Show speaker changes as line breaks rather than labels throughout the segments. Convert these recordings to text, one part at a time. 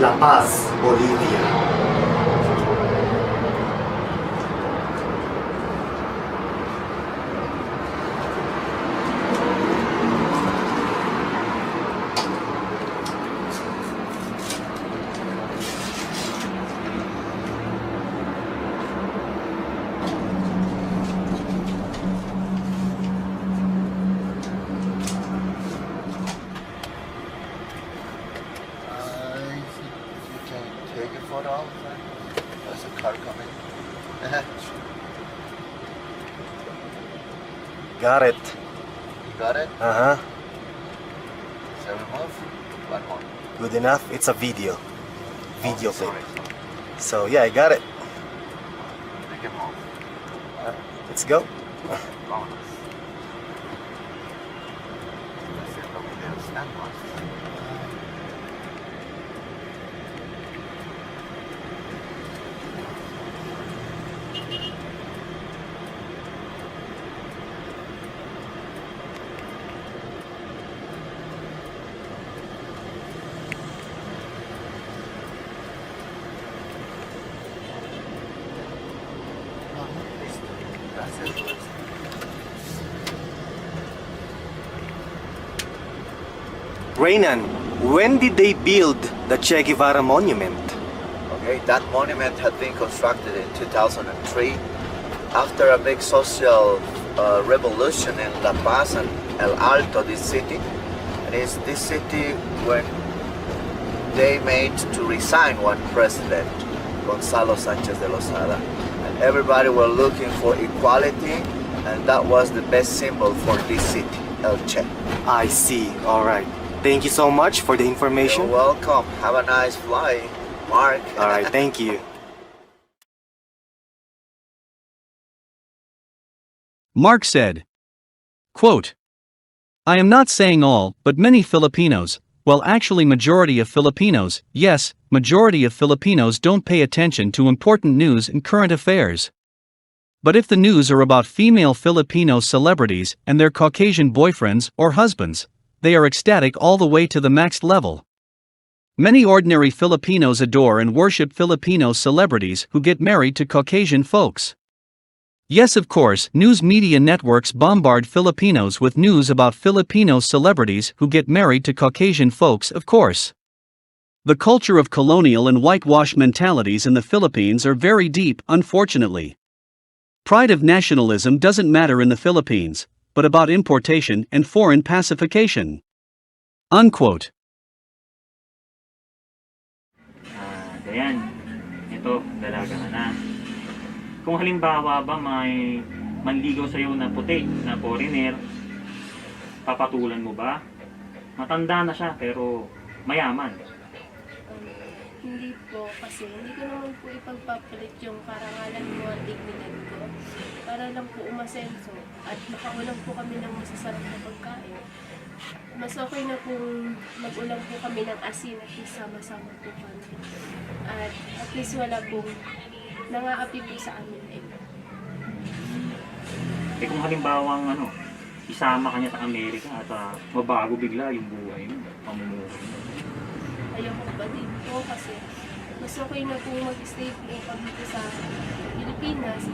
La Paz, Bolivia.
Take a photo. There's a car coming.
Got it.
You got it?
Uh-huh.
So remove. One more.
Good enough. It's a video. Video clip.
Sorry.
So yeah, I got it.
Make it move.
Let's go.
Bonus. Let's see the video. Stand one.
Reynan, when did they build the Che Guevara monument?
Okay, that monument had been constructed in 2003 after a big social revolution in La Paz and El Alto, this city. And it's this city when they made to resign one president, Gonzalo Sanchez de Lozada. And everybody were looking for equality, and that was the best symbol for this city, El Che.
I see. All right. Thank you so much for the information.
You're welcome. Have a nice flight, Mark.
All right. Thank you.
Mark said, quote, I am not saying all, but many Filipinos, well actually majority of Filipinos, yes, majority of Filipinos don't pay attention to important news and current affairs. But if the news are about female Filipino celebrities and their Caucasian boyfriends or husbands, they are ecstatic all the way to the maxed level. Many ordinary Filipinos adore and worship Filipino celebrities who get married to Caucasian folks. Yes, of course, news media networks bombard Filipinos with news about Filipino celebrities who get married to Caucasian folks, of course. The culture of colonial and whitewash mentalities in the Philippines are very deep, unfortunately. Pride of nationalism doesn't matter in the Philippines, but about importation and foreign pacification. Unquote.
Ayan, ito, dalaga ka na. Kung halimbawa ba may manligaw sa'yo na puti, na foreigner, papatulan mo ba? Matanda na siya pero mayaman.
Hindi po, kasi hindi ko naman po ipagpapalit yung karangalan ko at dignidad ko. Para lang po umasenso at makaulam po kami ng masasarap na pagkain. Mas okay na kung mag-ulam po kami ng asin at least sama-sama po kami. At least wala pong nangaapi po sa amin eh.
Eh kung halimbawang isama ka niya sa Amerika at mabago bigla yung buhay mo, pamumuhay mo.
Ayoko ba din po kasi mas okay na po mag-stay po kami dito sa Pilipinas.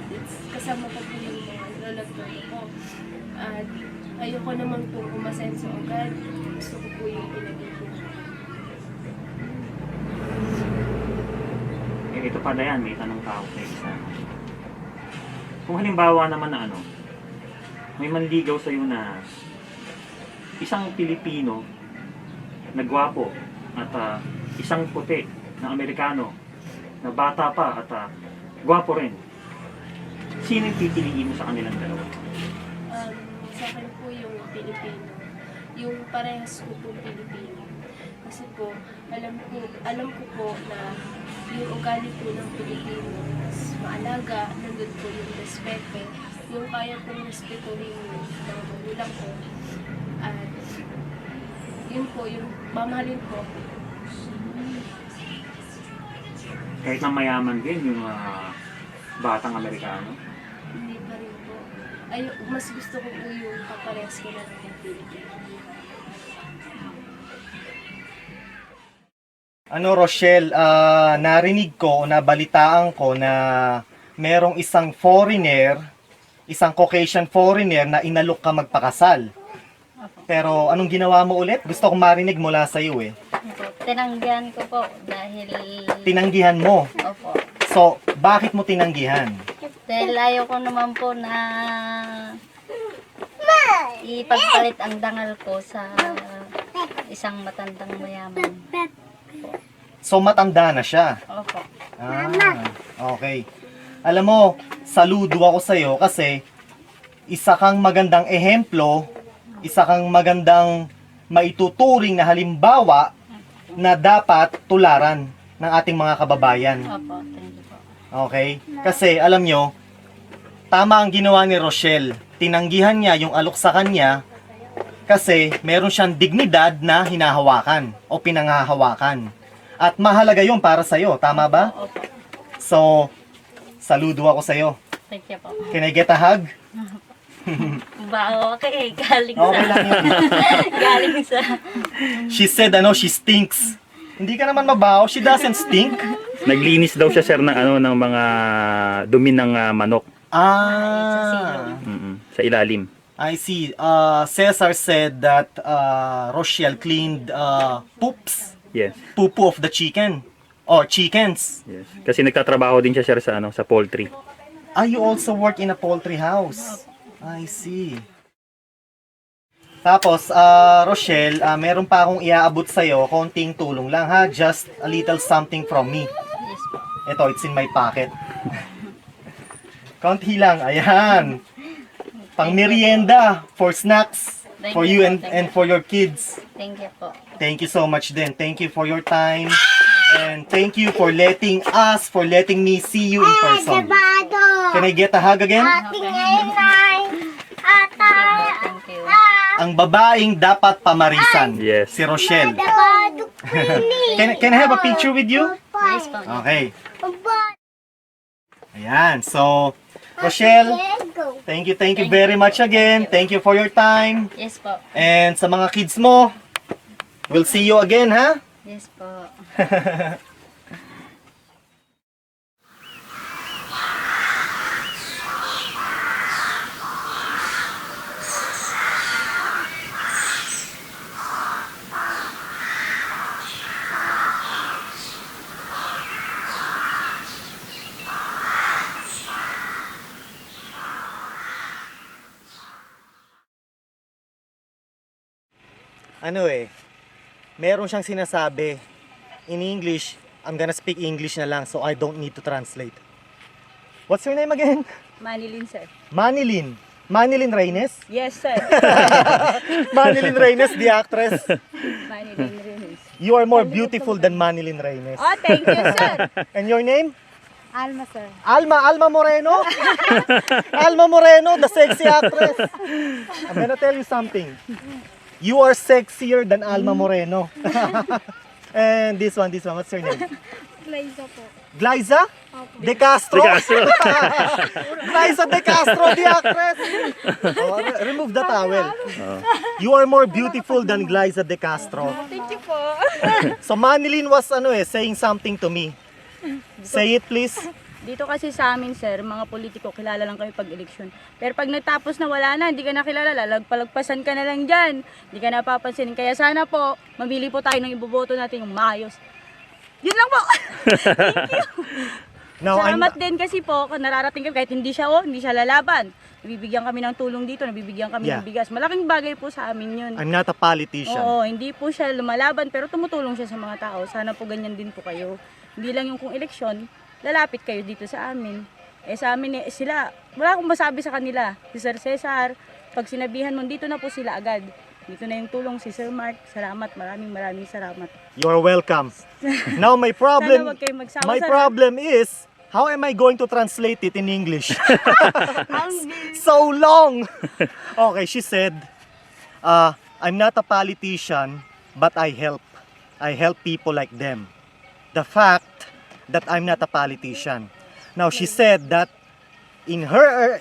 Kasama pa po yung mga lola't lolo ko. At ayoko naman po umasenso agad. Gusto ko po yung pinagin po.
Eh ito pa Dayan, may tanong tao sa isa. Kung halimbawa naman na may manligaw sa'yo na isang Pilipino na gwapo at isang puti na Amerikano na bata pa at gwapo rin. Sino yung pipiliin mo sa kanilang dalawa?
Sa akin po yung Pilipino. Yung parehas ko po Pilipino. Kasi po, alam ko po na yung ugali po ng Pilipino mas maalaga, nandun po yung respeto. Yung kaya pong respetuhin ng magulang ko. At yun po, yung mamahalin po.
Kahit na mayaman din yung batang Amerikano?
Hindi pa rin po. Mas gusto ko po yung kaparehas ko na ng Pilipino.
Rochelle, narinig ko, nabalitaan ko na merong isang foreigner, isang Caucasian foreigner na inalok ka magpakasal. Pero anong ginawa mo ulit? Gusto kong marinig mula sa iyo eh.
Tinanggihan ko po dahil...
Tinanggihan mo.
Opo.
So, bakit mo tinanggihan?
Dahil ayaw ko naman po na ipagpalit ang dangal ko sa isang matandang mayaman.
So, matanda na siya.
Opo.
Okay. Alam mo, saludo ako sa iyo kasi isa kang magandang ehemplo, isa kang magandang maituturing na halimbawa na dapat tularan ng ating mga kababayan.
Opo, thank you po.
Okay? Kasi alam nyo, tama ang ginawa ni Rochelle. Tinanggihan niya yung alok sa kanya kasi meron siyang dignidad na hinahawakan o pinanghahawakan. At mahalaga yun para sa'yo, tama ba?
Opo.
So, saludo ako sa'yo.
Thank you po.
Can I get a hug?
Okay, galing
Okay
sa...
lang yun.
galing sa...
She said, she stinks. Hindi ka naman mabaho, she doesn't stink.
Naglinis daw siya sir ng mga dumi ng manok. Sa ilalim.
I see. Cesar said that Rochelle cleaned poops.
Yes.
Pupu of the chicken. Or chickens.
Yes. Kasi nagtatrabaho din siya sir sa poultry.
You also work in a poultry house. I see. Tapos, Rochelle, meron pa akong iaabot sa'yo, konting tulong lang ha, just a little something from me.
Yes po.
Ito, it's in my pocket. Konti lang, ayan. Pang merienda, for snacks,
Thank
for
you
you
po, thank
and for your kids.
Thank you po.
Thank you so much din. Thank you for your time. And thank you for letting me see you in person. Can I get a hug again?
Thank you.
Ang babaeng dapat pamarisan.
Yes.
Si Rochelle. Can I have a picture with you?
Yes po.
Okay. Ayan. So, Rochelle, thank you very much again. Thank you for your time.
Yes po.
And sa mga kids mo, we'll see you again, ha?
Yes po.
Meron siyang sinasabi in English. I'm gonna speak English na lang so I don't need to translate. What's your name again?
Manilin, sir.
Manilin. Manilin Reynes?
Yes, sir.
Manilin Reynes, the actress.
Manilin Reyes.
You are more beautiful than Manilin Reynes.
Oh, thank you, sir.
And your name?
Alma, sir.
Alma Moreno? Alma Moreno, the sexy actress. I'm gonna tell you something. You are sexier than Alma Moreno. And this one, what's your name?
Liza po.
Glyza? De Castro? Glyza De Castro, the actress. Remove the towel. You are more beautiful than Glyza De Castro.
Thank you po.
So Manilin was saying something to me. Say it please.
Dito kasi sa amin, sir, mga politiko, kilala lang kami pag-eleksyon. Pero pag nagtapos na wala na, hindi ka na kilala, palagpasan ka na lang dyan. Hindi ka napapansin. Kaya sana po, mamili po tayo ng iboboto natin yung maayos. Yun lang po. Thank you.
Now,
Salamat din kasi po, nararating kami kahit hindi siya lalaban. Nabibigyan kami ng tulong dito, nabibigyan kami ng bigas. Malaking bagay po sa amin yun.
I'm not a politician.
Oo, hindi po siya lumalaban pero tumutulong siya sa mga tao. Sana po ganyan din po kayo. Hindi lang yung kung eleksyon, lalapit kayo dito sa amin. Sa amin sila, wala akong masabi sa kanila. Si Sir Cesar, pag sinabihan mo, dito na po sila agad. Dito na yung tulong si Sir Mark. Salamat, maraming salamat.
You're welcome. Now my problem,
Sana wag kayong magsawa
my
sa-
problem is, how am I going to translate it in English? So long. Okay, she said, I'm not a politician, but I help. I help people like them. The fact that I'm not a politician. Now she said that in her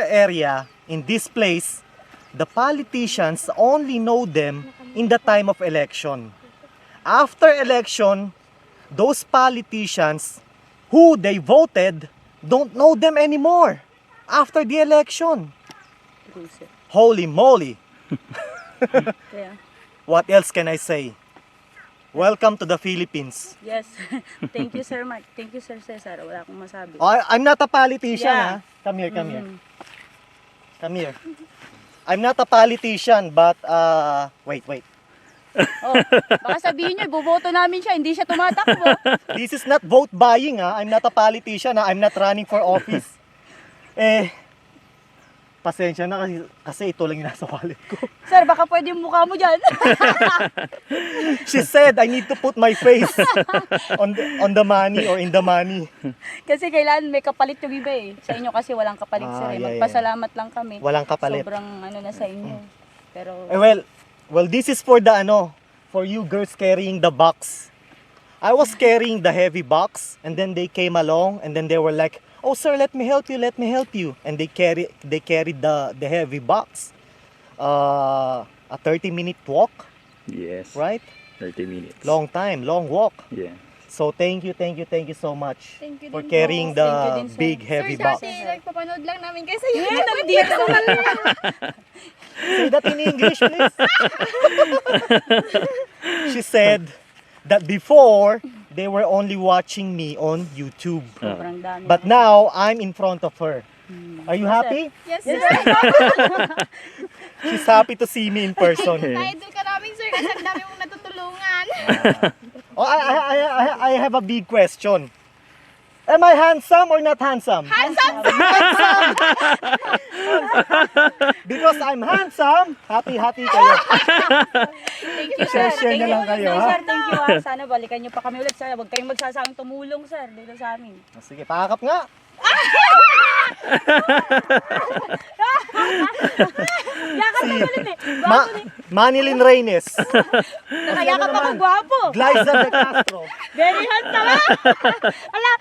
area, in this place, the politicians only know them in the time of election. after election, those politicians who they voted don't know them anymore after the election.
Cruiser.
Holy moly.
Kaya,
What else can I say? Welcome to the Philippines.
yes. Thank you, Sir Mark. Thank you, Sir Cesar. Wala akong masabi.
I'm not a politician,
Yeah.
ha? Come here, come here.
Mm.
Come here. I'm not a politician, but, wait.
Oh, baka sabihin nyo, boboto namin siya, hindi siya tumatakbo.
This is not vote buying, ha? I'm not a politician, ha? I'm not running for office. Pasensya na kasi ito lang yung nasa wallet ko.
Sir, baka pwede yung mukha mo dyan.
She said I need to put my face on the money or in the money.
Kasi kailangan may kapalit yung iba eh. Sa inyo kasi walang kapalit, sir.
Yeah.
Magpasalamat lang kami.
Walang kapalit.
Sobrang ano na sa inyo. Pero,
Well, this is for for you girls carrying the box. I was carrying the heavy box, and then they came along, and then they were like, "Oh sir, let me help you," and they carried the heavy box. A 30-minute walk,
Yes.
right?
30 minutes.
Long time, long walk.
Yeah.
So thank you so much
Thank you
for
din
carrying
po.
the
Thank you din, sir.
big heavy box.
nagpapanood lang namin kayo sa
yeah, nandito naman.
Say that in English, please. She said that before they were only watching me on YouTube,
Sobrang dami.
but now I'm in front of her. Are you happy?
Yes, sir.
She's happy to see me in person.
Idol ka namin, sir, kasi ang dami mong natutulungan.
Oh, I have a big question. Am I handsome or not handsome?
Handsome!
Because I'm handsome, happy kayo.
Thank you, sir.
Share na lang kayo,
No,
ha?
sir, thank you, ha. Sana balikan niyo pa kami ulit, sir. Huwag kayong magsasawang tumulong, sir, dito sa amin.
Sige, pakakap nga.
Yakan na ulit eh.
Ma Manilyn Reynes.
Nakayakap ako, gwapo.
Glyza De Castro.
Very handsome, ha? Ala,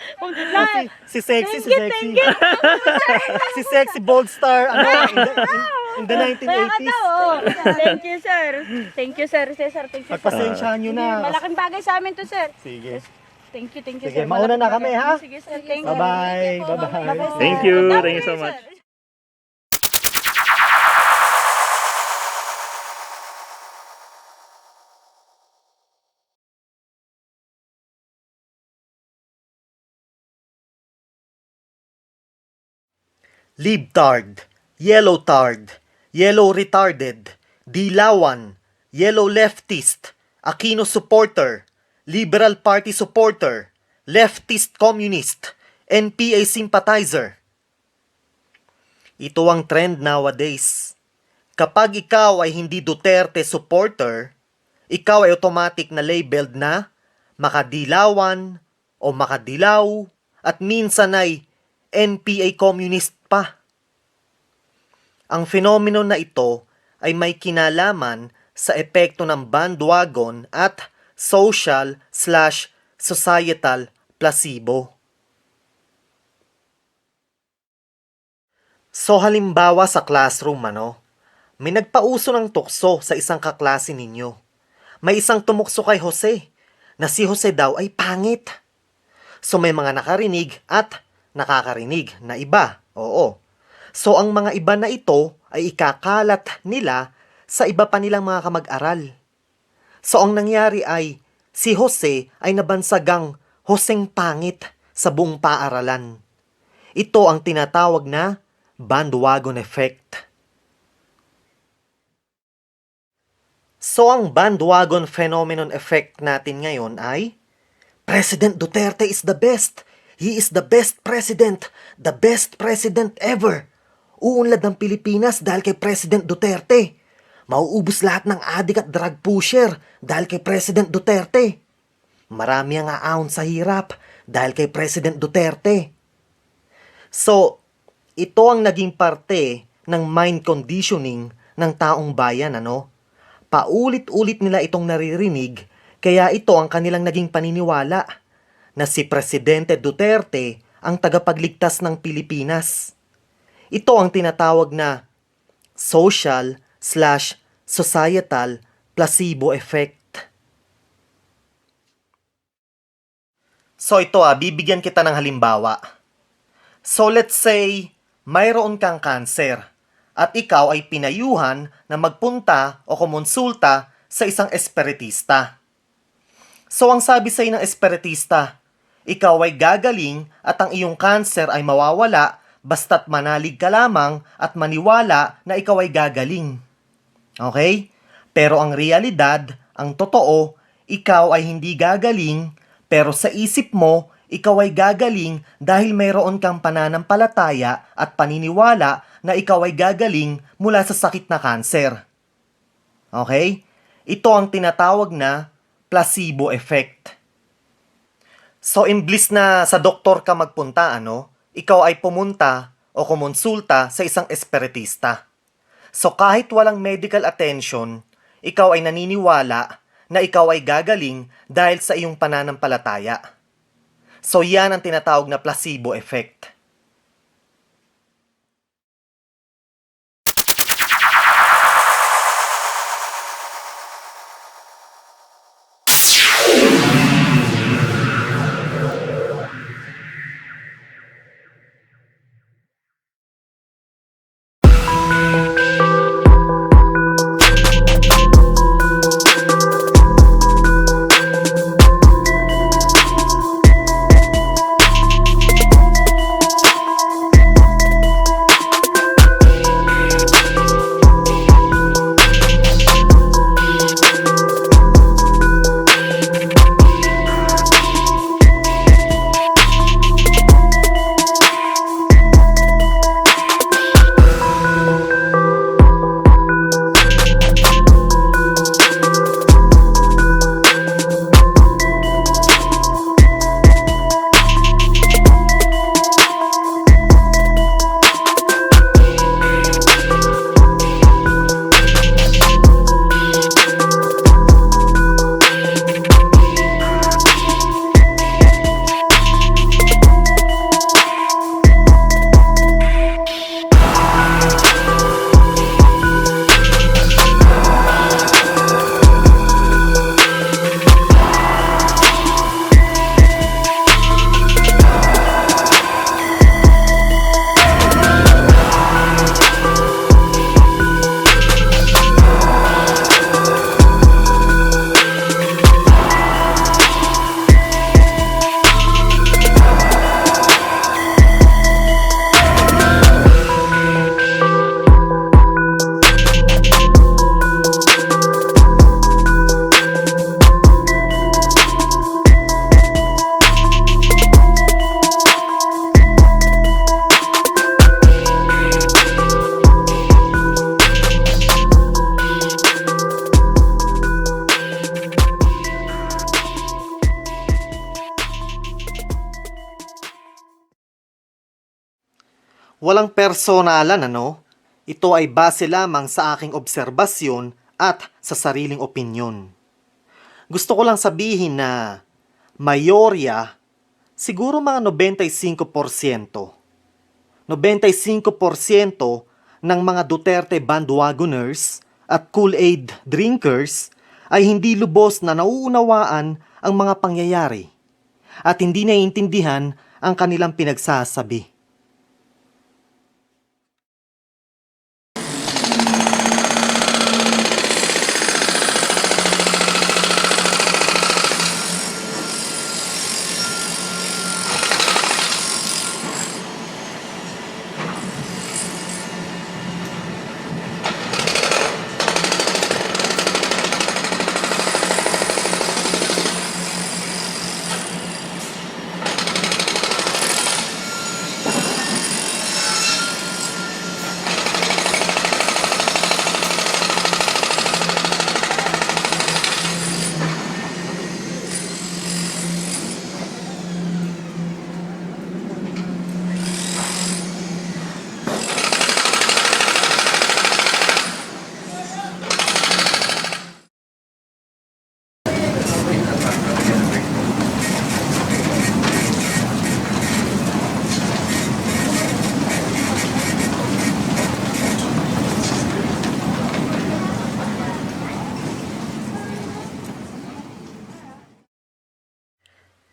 Si Sexy, si
thank
Sexy.
you.
Si Sexy Bold Star, in the
Kaya ka
1980s.
daw, oh. Thank you, sir. Thank you, sir. Cesar, thank you.
Pagpasensyahan nyo na.
Malaking bagay sa amin to, sir.
Sige.
Thank you,
Sige,
sir.
mauna na
Malaking
kami,
bagay.
ha?
Sige, sir. Thank you.
Bye-bye.
Bye-bye,
Bye-bye.
sir.
Thank you.
Dami
Thank you so
sir.
much.
Libtard, yellow tard, yellow retarded, dilawan, yellow leftist, Aquino supporter, Liberal Party supporter, leftist communist, NPA sympathizer. Ito ang trend nowadays. Kapag ikaw ay hindi Duterte supporter, ikaw ay automatic na labeled na makadilawan o makadilaw at minsan ay NPA communist pa. Ang fenomeno na ito ay may kinalaman sa epekto ng bandwagon at social/societal placebo. So halimbawa sa classroom, may nagpauso ng tukso sa isang kaklase ninyo. May isang tumukso kay Jose na si Jose daw ay pangit. So may mga nakarinig at nakakarinig na iba. Oo. So ang mga iba na ito ay ikakalat nila sa iba pa nilang mga kamag-aral. So ang nangyari ay si Jose ay nabansagang Joseng pangit sa buong paaralan. Ito ang tinatawag na bandwagon effect. So ang bandwagon phenomenon effect natin ngayon ay President Duterte is the best. He is the best president ever. Uunlad ng Pilipinas dahil kay President Duterte. Mauubos lahat ng adik at drug pusher dahil kay President Duterte. Marami ang aaon sa hirap dahil kay President Duterte. So, ito ang naging parte ng mind conditioning ng taong bayan, Paulit-ulit nila itong naririnig, kaya ito ang kanilang naging paniniwala na si Presidente Duterte ang tagapagligtas ng Pilipinas. Ito ang tinatawag na social/societal placebo effect. So ito bibigyan kita ng halimbawa. So let's say, mayroon kang cancer at ikaw ay pinayuhan na magpunta o kumonsulta sa isang espiritista. So ang sabi sa ng espiritista, ikaw ay gagaling at ang iyong cancer ay mawawala basta't manalig ka lamang at maniwala na ikaw ay gagaling. Okay? Pero ang realidad, ang totoo, ikaw ay hindi gagaling, pero sa isip mo, ikaw ay gagaling dahil mayroon kang pananampalataya at paniniwala na ikaw ay gagaling mula sa sakit na kanser. Okay? Ito ang tinatawag na placebo effect. So, imblis na sa doktor ka magpunta, ikaw ay pumunta o kumonsulta sa isang espiritista. So kahit walang medical attention, ikaw ay naniniwala na ikaw ay gagaling dahil sa iyong pananampalataya. So yan ang tinatawag na placebo effect. Walang personalan, Ito ay base lamang sa aking obserbasyon at sa sariling opinyon. Gusto ko lang sabihin na mayorya, siguro mga 95%. 95% ng mga Duterte bandwagoners at Kool-Aid drinkers ay hindi lubos na nauunawaan ang mga pangyayari at hindi naiintindihan ang kanilang pinagsasabi.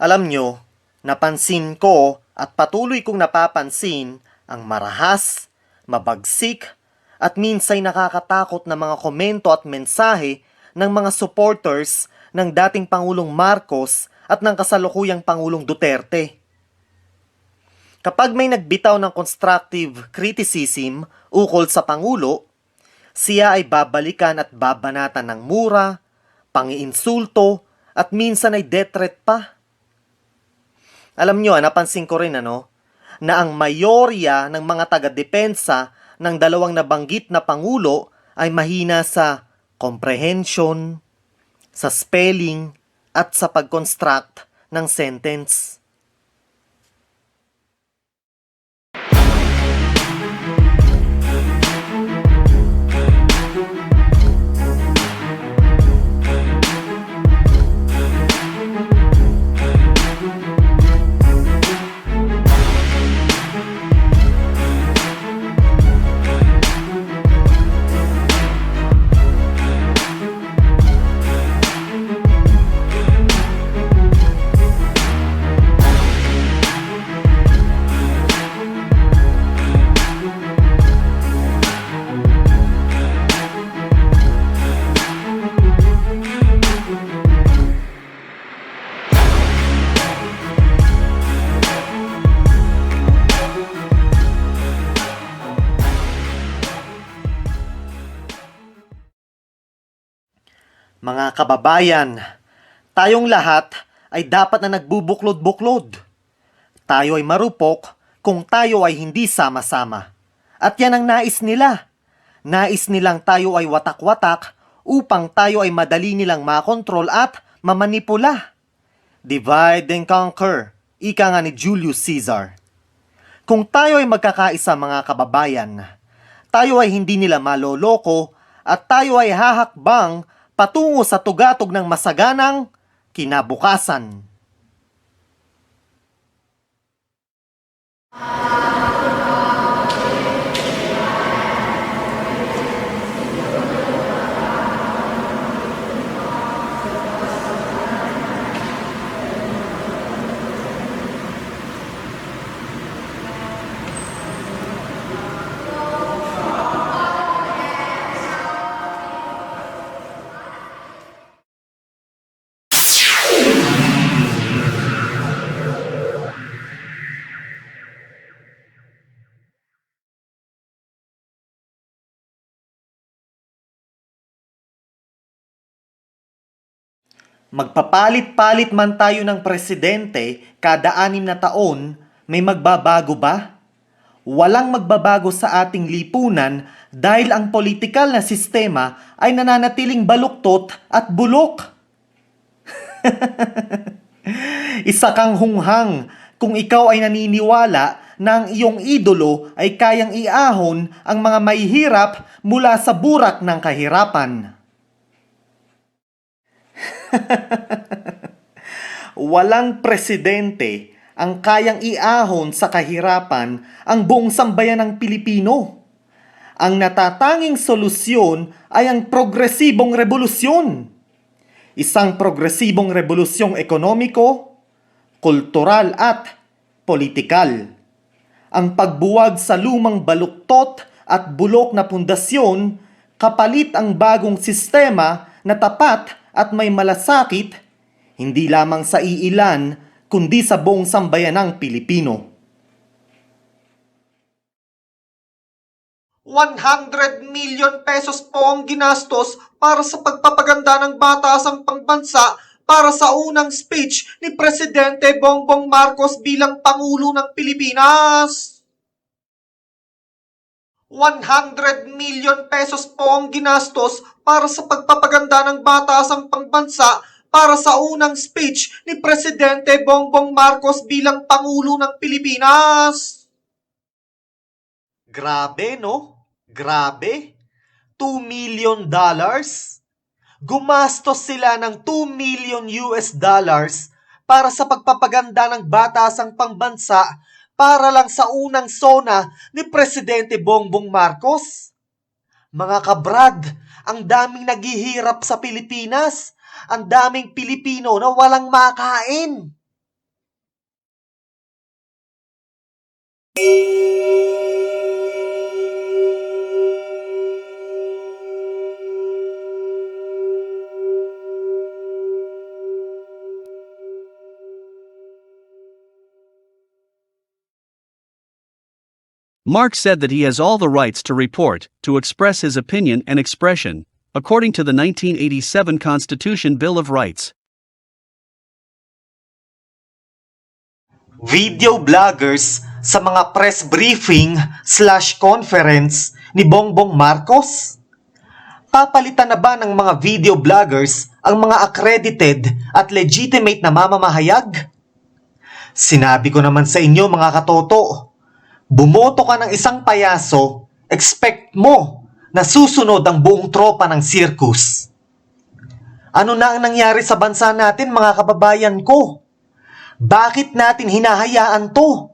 Alam nyo, Napansin ko at patuloy kong napapansin ang marahas, mabagsik, at minsay nakakatakot na mga komento at mensahe ng mga supporters ng dating Pangulong Marcos at ng kasalukuyang Pangulong Duterte. Kapag may nagbitaw ng constructive criticism ukol sa Pangulo, siya ay babalikan at babanatan ng mura, pangiinsulto, at minsan ay death threat pa. Alam nyo, napansin ko rin na ang mayorya ng mga taga-depensa ng dalawang nabanggit na Pangulo ay mahina sa comprehension, sa spelling, at sa pag-construct ng sentence. Mga kababayan, tayong lahat ay dapat na nagbubuklod-buklod. Tayo ay marupok kung tayo ay hindi sama-sama. At yan ang nais nila. Nais nilang tayo ay watak-watak upang tayo ay madali nilang makontrol at mamanipula. Divide and conquer, ika nga ni Julius Caesar. Kung tayo ay magkakaisa mga kababayan, tayo ay hindi nila maloloko at tayo ay hahakbang patungo sa tugatog ng masaganang kinabukasan. Magpapalit-palit man tayo ng presidente kada 6 na taon, may magbabago ba? Walang magbabago sa ating lipunan dahil ang politikal na sistema ay nananatiling baluktot at bulok. Isa kang hunghang kung ikaw ay naniniwala na ang iyong idolo ay kayang iahon ang mga mahihirap mula sa burak ng kahirapan. Walang presidente ang kayang iahon sa kahirapan ang buong sambayan ng Pilipino. Ang natatanging solusyon ay ang progresibong revolusyon. Isang progresibong revolusyong ekonomiko, kultural at politikal. Ang pagbuwag sa lumang baluktot at bulok na pundasyon kapalit ang bagong sistema na tapat at may malasakit, hindi lamang sa iilan, kundi sa buong sambayanang Pilipino. 100 million pesos po ang ginastos para sa pagpapaganda ng batasang pangbansa para sa unang speech ni Presidente Bongbong Marcos bilang Pangulo ng Pilipinas. 100 million pesos po ang ginastos para sa pagpapaganda ng batasang pangbansa para sa unang speech ni Presidente Bongbong Marcos bilang Pangulo ng Pilipinas. Grabe, no? Grabe. $2 million? Gumastos sila ng $2 million para sa pagpapaganda ng batasang pangbansa para lang sa unang SONA ni Presidente Bongbong Marcos. Mga kabrad, ang daming naghihirap sa Pilipinas. Ang daming Pilipino na walang makain.
Mark said that he has all the rights to report, to express his opinion and expression, according to the 1987 Constitution Bill of Rights.
Video vloggers sa mga press briefing/conference ni Bongbong Marcos? Papalitan na ba ng mga video vloggers ang mga accredited at legitimate na mamamahayag? Sinabi ko naman sa inyo mga katoto, bumoto ka ng isang payaso, expect mo na susunod ang buong tropa ng circus. Ano na ang nangyari sa bansa natin mga kababayan ko? Bakit natin hinahayaan to?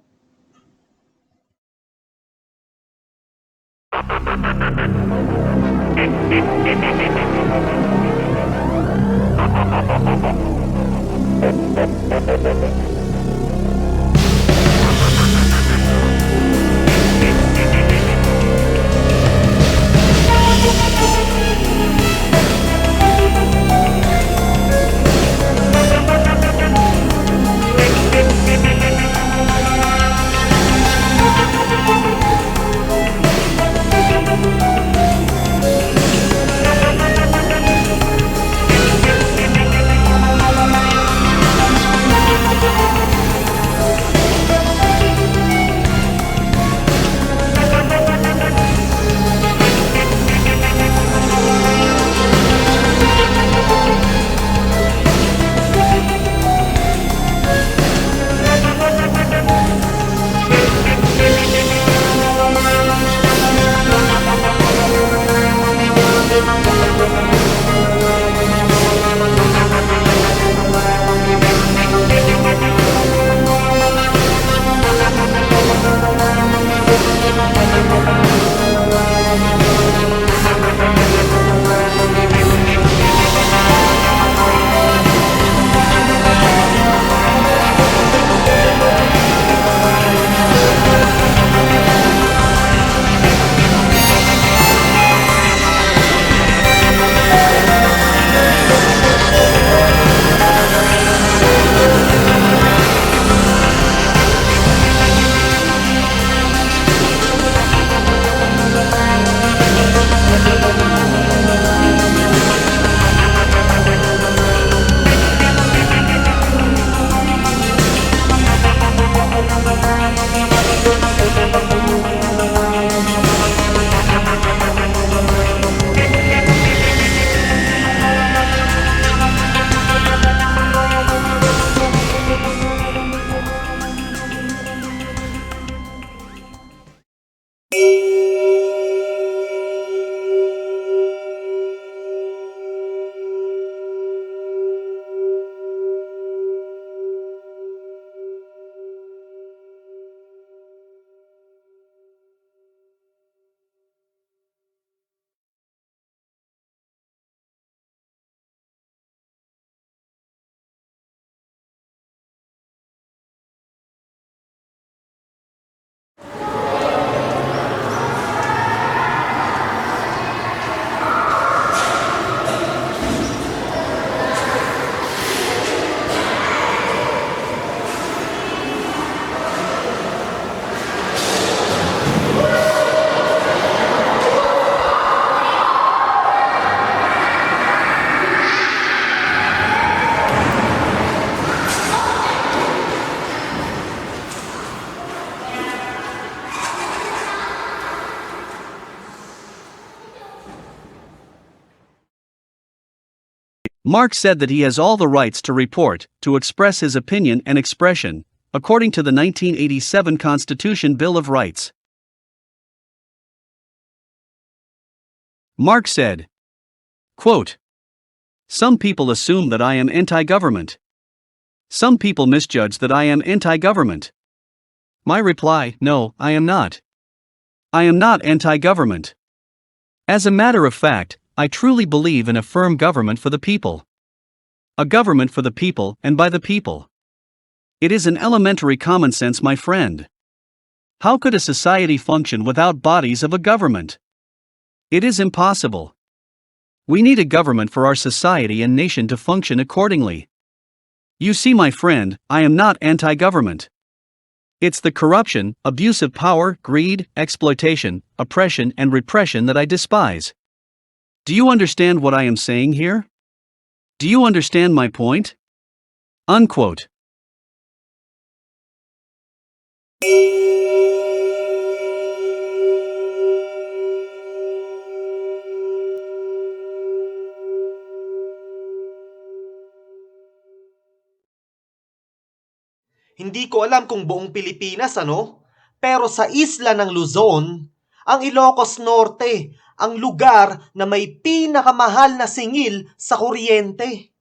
Mark said that he has all the rights to report, to express his opinion and expression, according to the 1987 Constitution Bill of Rights. Mark said, quote, "Some people assume that I am anti-government. Some people misjudge that I am anti-government. My reply, no, I am not. I am not anti-government. As a matter of fact, I truly believe in a firm government for the people. A government for the people and by the people. It is an elementary common sense, my friend. How could a society function without bodies of a government? It is impossible. We need a government for our society and nation to function accordingly. You see, my friend, I am not anti-government. It's the corruption, abuse of power, greed, exploitation, oppression, and repression that I despise. Do you understand what I am saying here? Do you understand my point? Unquote.
Hindi ko alam kung buong Pilipinas ano, pero sa isla ng Luzon, ang Ilocos Norte, ang lugar na may pinakamahal na singil sa kuryente.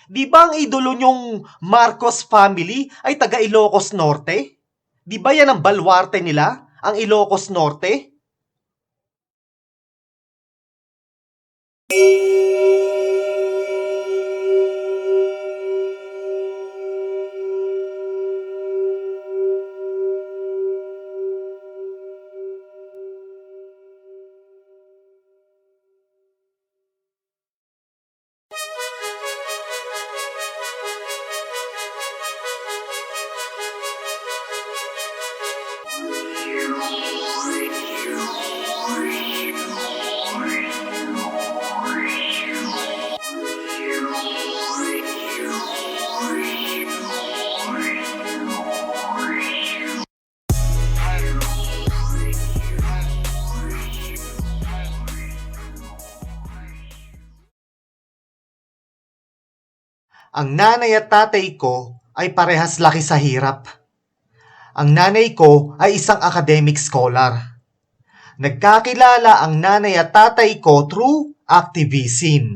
Di ba ang idolo nyong Marcos family ay taga Ilocos Norte? Di ba yan ang balwarte nila, ang Ilocos Norte? Ang nanay at tatay ko ay parehas laki sa hirap. Ang nanay ko ay isang academic scholar. Nagkakilala ang nanay at tatay ko through activism.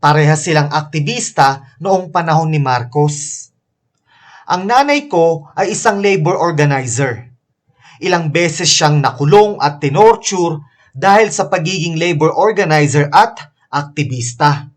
Parehas silang aktivista noong panahon ni Marcos. Ang nanay ko ay isang labor organizer. Ilang beses siyang nakulong at tinorture dahil sa pagiging labor organizer at aktivista.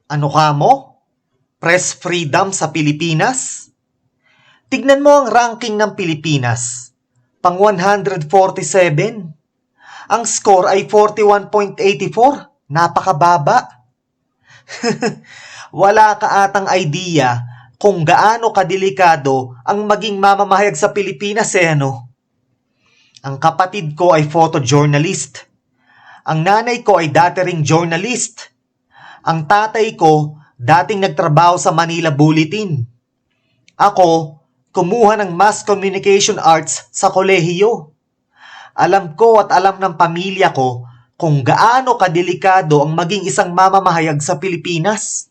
Ano ka mo? Press freedom sa Pilipinas? Tignan mo ang ranking ng Pilipinas. Pang 147. Ang score ay 41.84. Napakababa. Wala ka atang idea kung gaano kadelikado ang maging mamamahayag sa Pilipinas ano? Ang kapatid ko ay photojournalist. Ang nanay ko ay dati ring journalist. Ang tatay ko dating nagtrabaho sa Manila Bulletin. Ako, kumuha ng Mass Communication Arts sa kolehiyo. Alam ko at alam ng pamilya ko kung gaano kadelikado ang maging isang mamamahayag sa Pilipinas.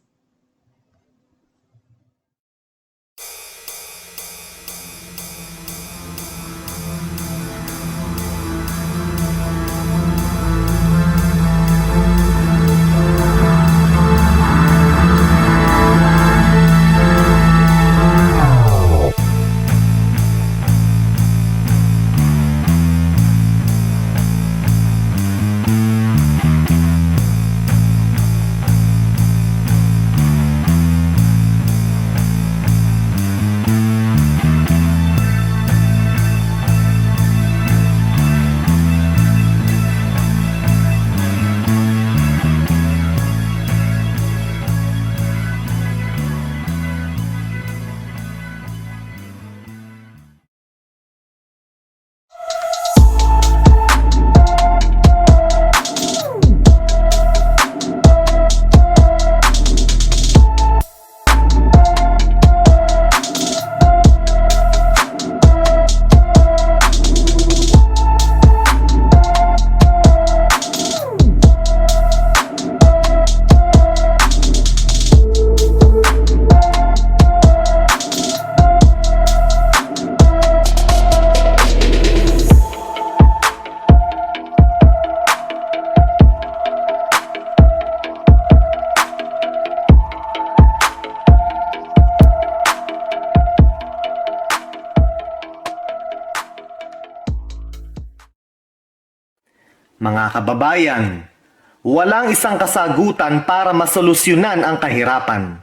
Mga kababayan, walang isang kasagutan para masolusyonan ang kahirapan.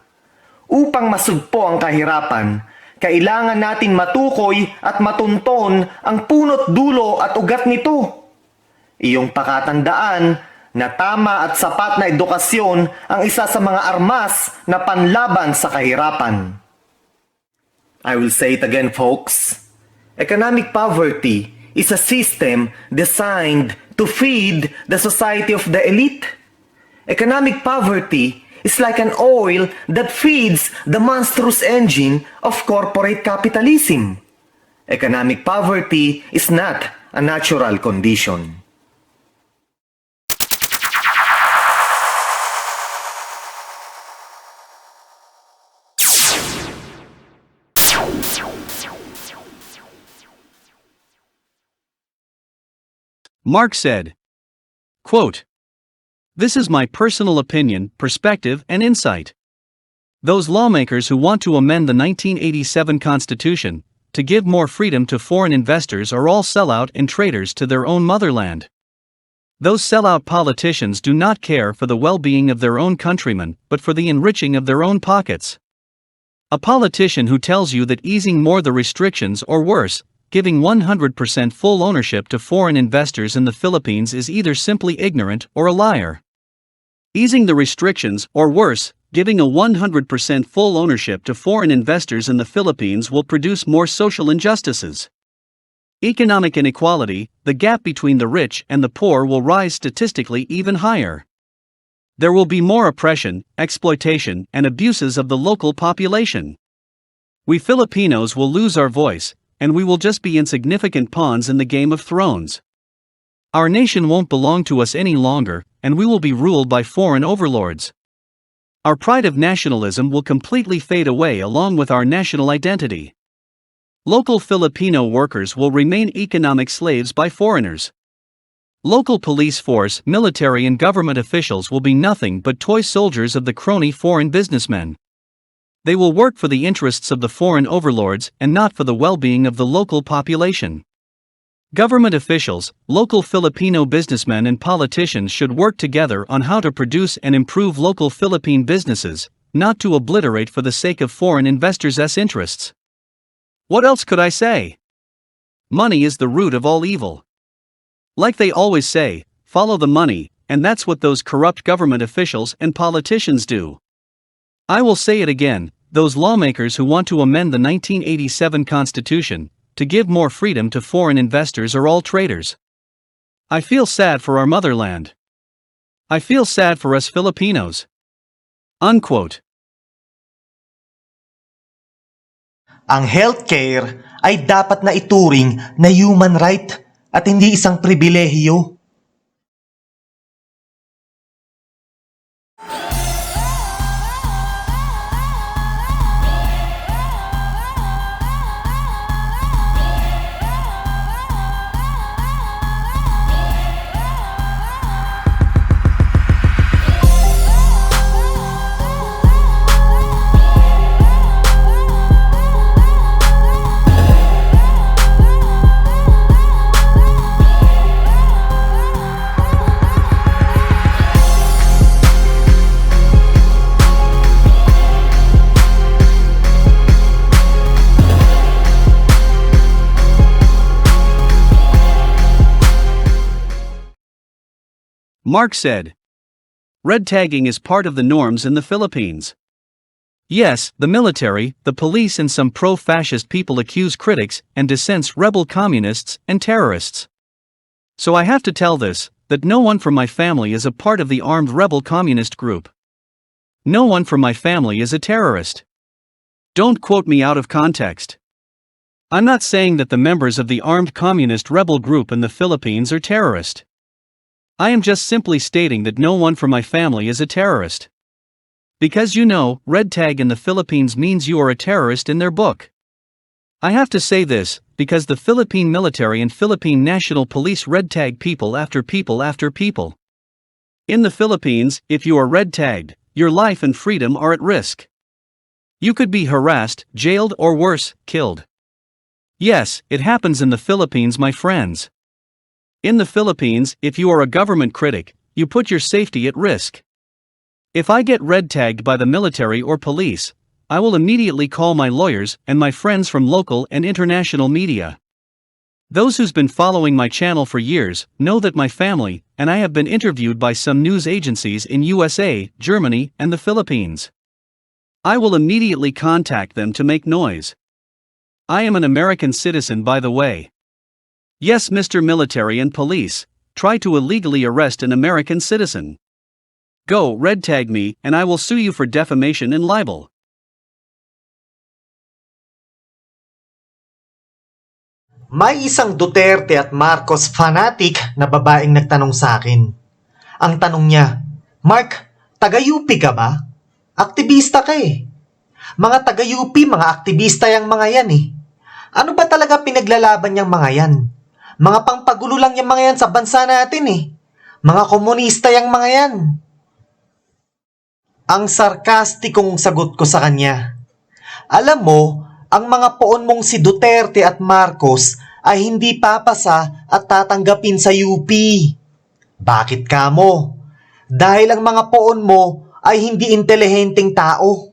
Upang masugpo ang kahirapan, kailangan natin matukoy at matunton ang punot dulo at ugat nito. Iyong pakatandaan na tama at sapat na edukasyon ang isa sa mga armas na panlaban sa kahirapan. I will say it again, folks. Economic poverty is a system designed to feed the society of the elite. Economic poverty is like an oil that feeds the monstrous engine of corporate capitalism. Economic poverty is not a natural condition.
Mark said, quote, "This is my personal opinion, perspective, and insight. Those lawmakers who want to amend the 1987 Constitution to give more freedom to foreign investors are all sellout and traitors to their own motherland. Those sellout politicians do not care for the well-being of their own countrymen, but for the enriching of their own pockets. A politician who tells you that easing more the restrictions or worse, giving 100% full ownership to foreign investors in the Philippines is either simply ignorant or a liar. Easing the restrictions, or worse, giving a 100% full ownership to foreign investors in the Philippines will produce more social injustices. Economic inequality, the gap between the rich and the poor will rise statistically even higher. There will be more oppression, exploitation, and abuses of the local population. We Filipinos will lose our voice, and we will just be insignificant pawns in the Game of Thrones. Our nation won't belong to us any longer, and we will be ruled by foreign overlords. Our pride of nationalism will completely fade away along with our national identity. Local Filipino workers will remain economic slaves by foreigners. Local police force, military and government officials will be nothing but toy soldiers of the crony foreign businessmen. They will work for the interests of the foreign overlords and not for the well-being of the local population. Government officials, local Filipino businessmen and politicians should work together on how to produce and improve local Philippine businesses, not to obliterate for the sake of foreign investors' interests. What else could I say? Money is the root of all evil. Like they always say, follow the money, and that's what those corrupt government officials and politicians do. I will say it again, those lawmakers who want to amend the 1987 Constitution to give more freedom to foreign investors are all traitors. I feel sad for our motherland. I feel sad for us Filipinos. Unquote.
Ang healthcare ay dapat na ituring na human right at hindi isang pribilehiyo.
Mark said, red tagging is part of the norms in the Philippines. Yes, the military, the police, and some pro-fascist people accuse critics and dissents rebel communists and terrorists. So I have to tell this, that no one from my family is a part of the armed rebel communist group. No one from my family is a terrorist. Don't quote me out of context. I'm not saying that the members of the armed communist rebel group in the Philippines are terrorist. I am just simply stating that no one from my family is a terrorist. Because red tag in the Philippines means you are a terrorist in their book. I have to say this, because the Philippine military and Philippine National Police red tag people after people after people. In the Philippines, if you are red tagged, your life and freedom are at risk. You could be harassed, jailed, or worse, killed. Yes, it happens in the Philippines, my friends. In the Philippines, if you are a government critic, you put your safety at risk. If I get red tagged by the military or police, I will immediately call my lawyers and my friends from local and international media. Those who's been following my channel for years know that my family and I have been interviewed by some news agencies in USA, Germany, and the Philippines. I will immediately contact them to make noise. I am an American citizen, by the way. Yes, Mr. Military and Police, try to illegally arrest an American citizen. Go red tag me and I will sue you for defamation and libel.
May isang Duterte at Marcos fanatic na babaeng nagtanong sa akin. Ang tanong niya, Mark, taga-UP ka ba? Aktivista ka eh. Mga taga-UP, mga aktivista yang mga yan eh. Ano ba talaga pinaglalaban yang mga yan? Mga pangpagulo lang yung mga yan sa bansa natin eh. Mga komunista yang mga yan. Ang sarkastikong sagot ko sa kanya. Alam mo, ang mga poon mong si Duterte at Marcos ay hindi papasa at tatanggapin sa UP. Bakit ka mo? Dahil ang mga poon mo ay hindi intelihenteng tao.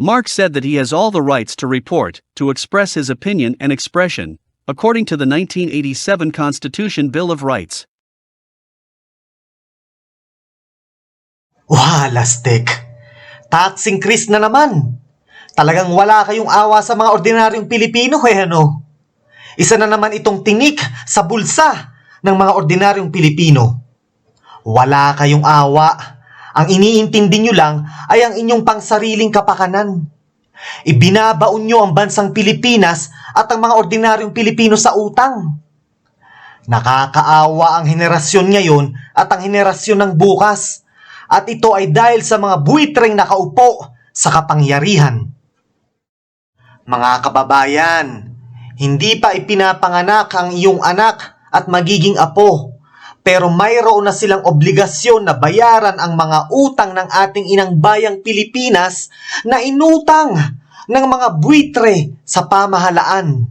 Mark said that he has all the rights to report, to express his opinion and expression, according to the 1987 Constitution Bill of Rights.
Wah, lastik. Tax increase na naman. Talagang wala kayong awa sa mga ordinaryong Pilipino ano? Isa na naman itong tinik sa bulsa ng mga ordinaryong Pilipino. Wala kayong awa. Ang iniintindi nyo lang ay ang inyong pangsariling kapakanan. Ibinabaon nyo ang bansang Pilipinas at ang mga ordinaryong Pilipino sa utang. Nakakaawa ang henerasyon ngayon at ang henerasyon ng bukas. At ito ay dahil sa mga buitreng nakaupo sa kapangyarihan. Mga kababayan, hindi pa ipinapanganak ang iyong anak at magiging apo, pero mayroon na silang obligasyon na bayaran ang mga utang ng ating inang bayang Pilipinas na inutang ng mga buitre sa pamahalaan.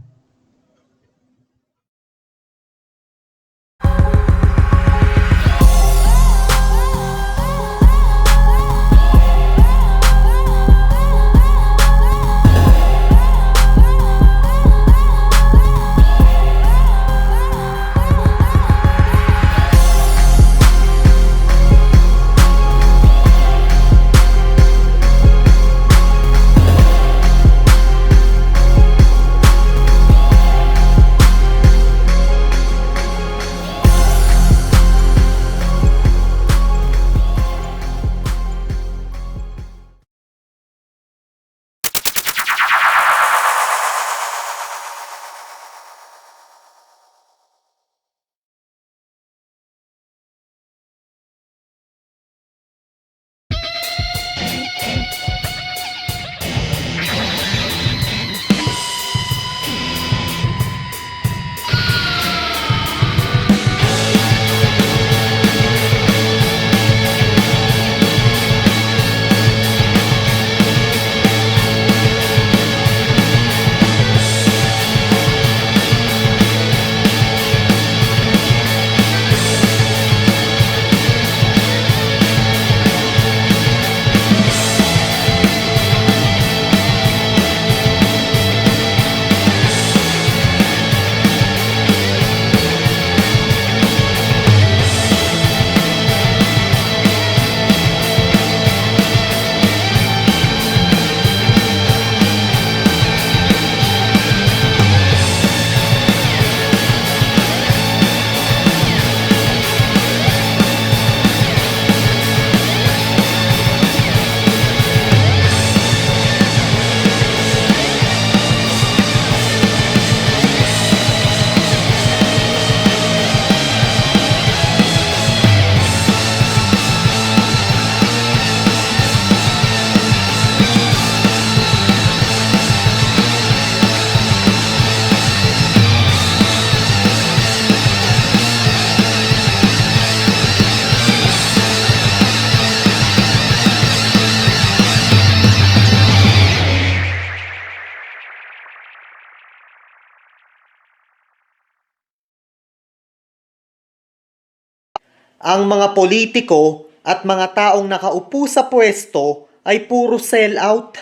Ang mga politiko at mga taong nakaupo sa pwesto ay puro sell-out.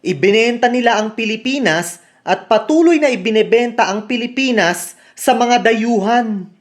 Ibinenta nila ang Pilipinas at patuloy na ibinebenta ang Pilipinas sa mga dayuhan.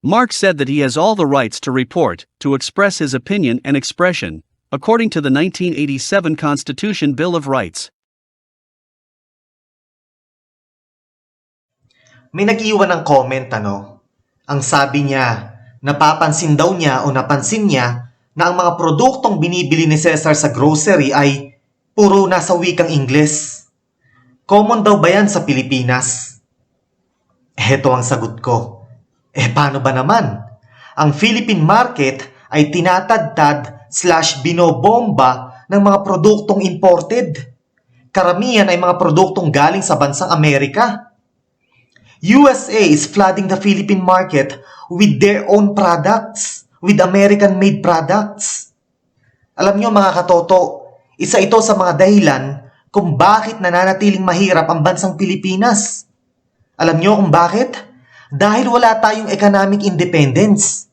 Mark said that he has all the rights to report, to express his opinion and expression, according to the 1987 Constitution Bill of Rights.
May nag-iwan ng comment Ang sabi niya, napapansin daw niya o napansin niya na ang mga produktong binibili ni Cesar sa grocery ay puro nasa wikang Ingles. Common daw ba yan sa Pilipinas? Heto ang sagot ko. Paano ba naman? Ang Philippine market ay tinatadtad/binobomba ng mga produktong imported. Karamihan ay mga produktong galing sa bansang Amerika. USA is flooding the Philippine market with their own products, with American-made products. Alam nyo mga katoto, isa ito sa mga dahilan kung bakit nananatiling mahirap ang bansang Pilipinas. Alam nyo kung bakit? Dahil wala tayong economic independence.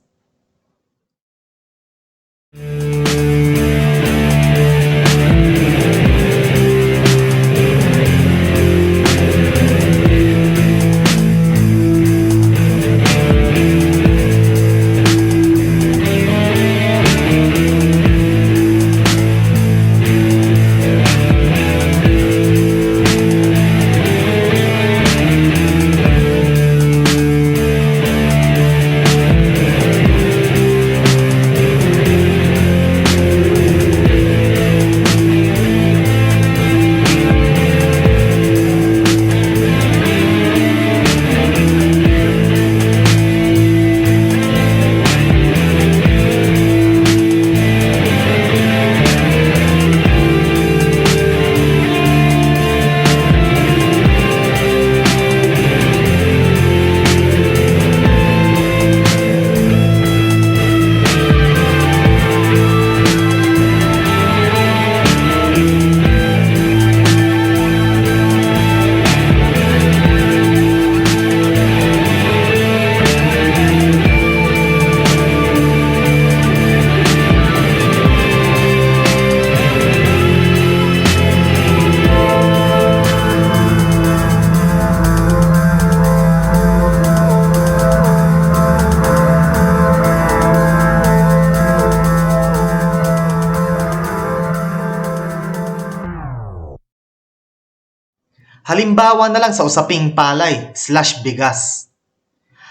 Halimbawa na lang sa usaping palay/bigas.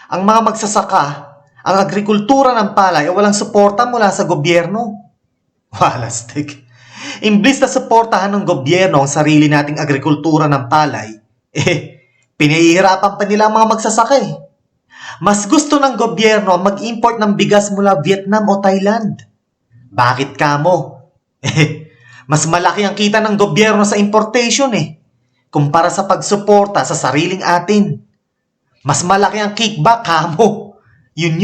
Ang mga magsasaka, ang agrikultura ng palay ay walang suporta mula sa gobyerno. Walastik. Imbis na suportahan ng gobyerno ang sarili nating agrikultura ng palay, pinahihirapan pa nila ang mga magsasaka Mas gusto ng gobyerno mag-import ng bigas mula Vietnam o Thailand. Bakit kamo? Mas malaki ang kita ng gobyerno sa importation kumpara sa pagsuporta sa sariling atin. Mas malaki ang kickback kamo. Yun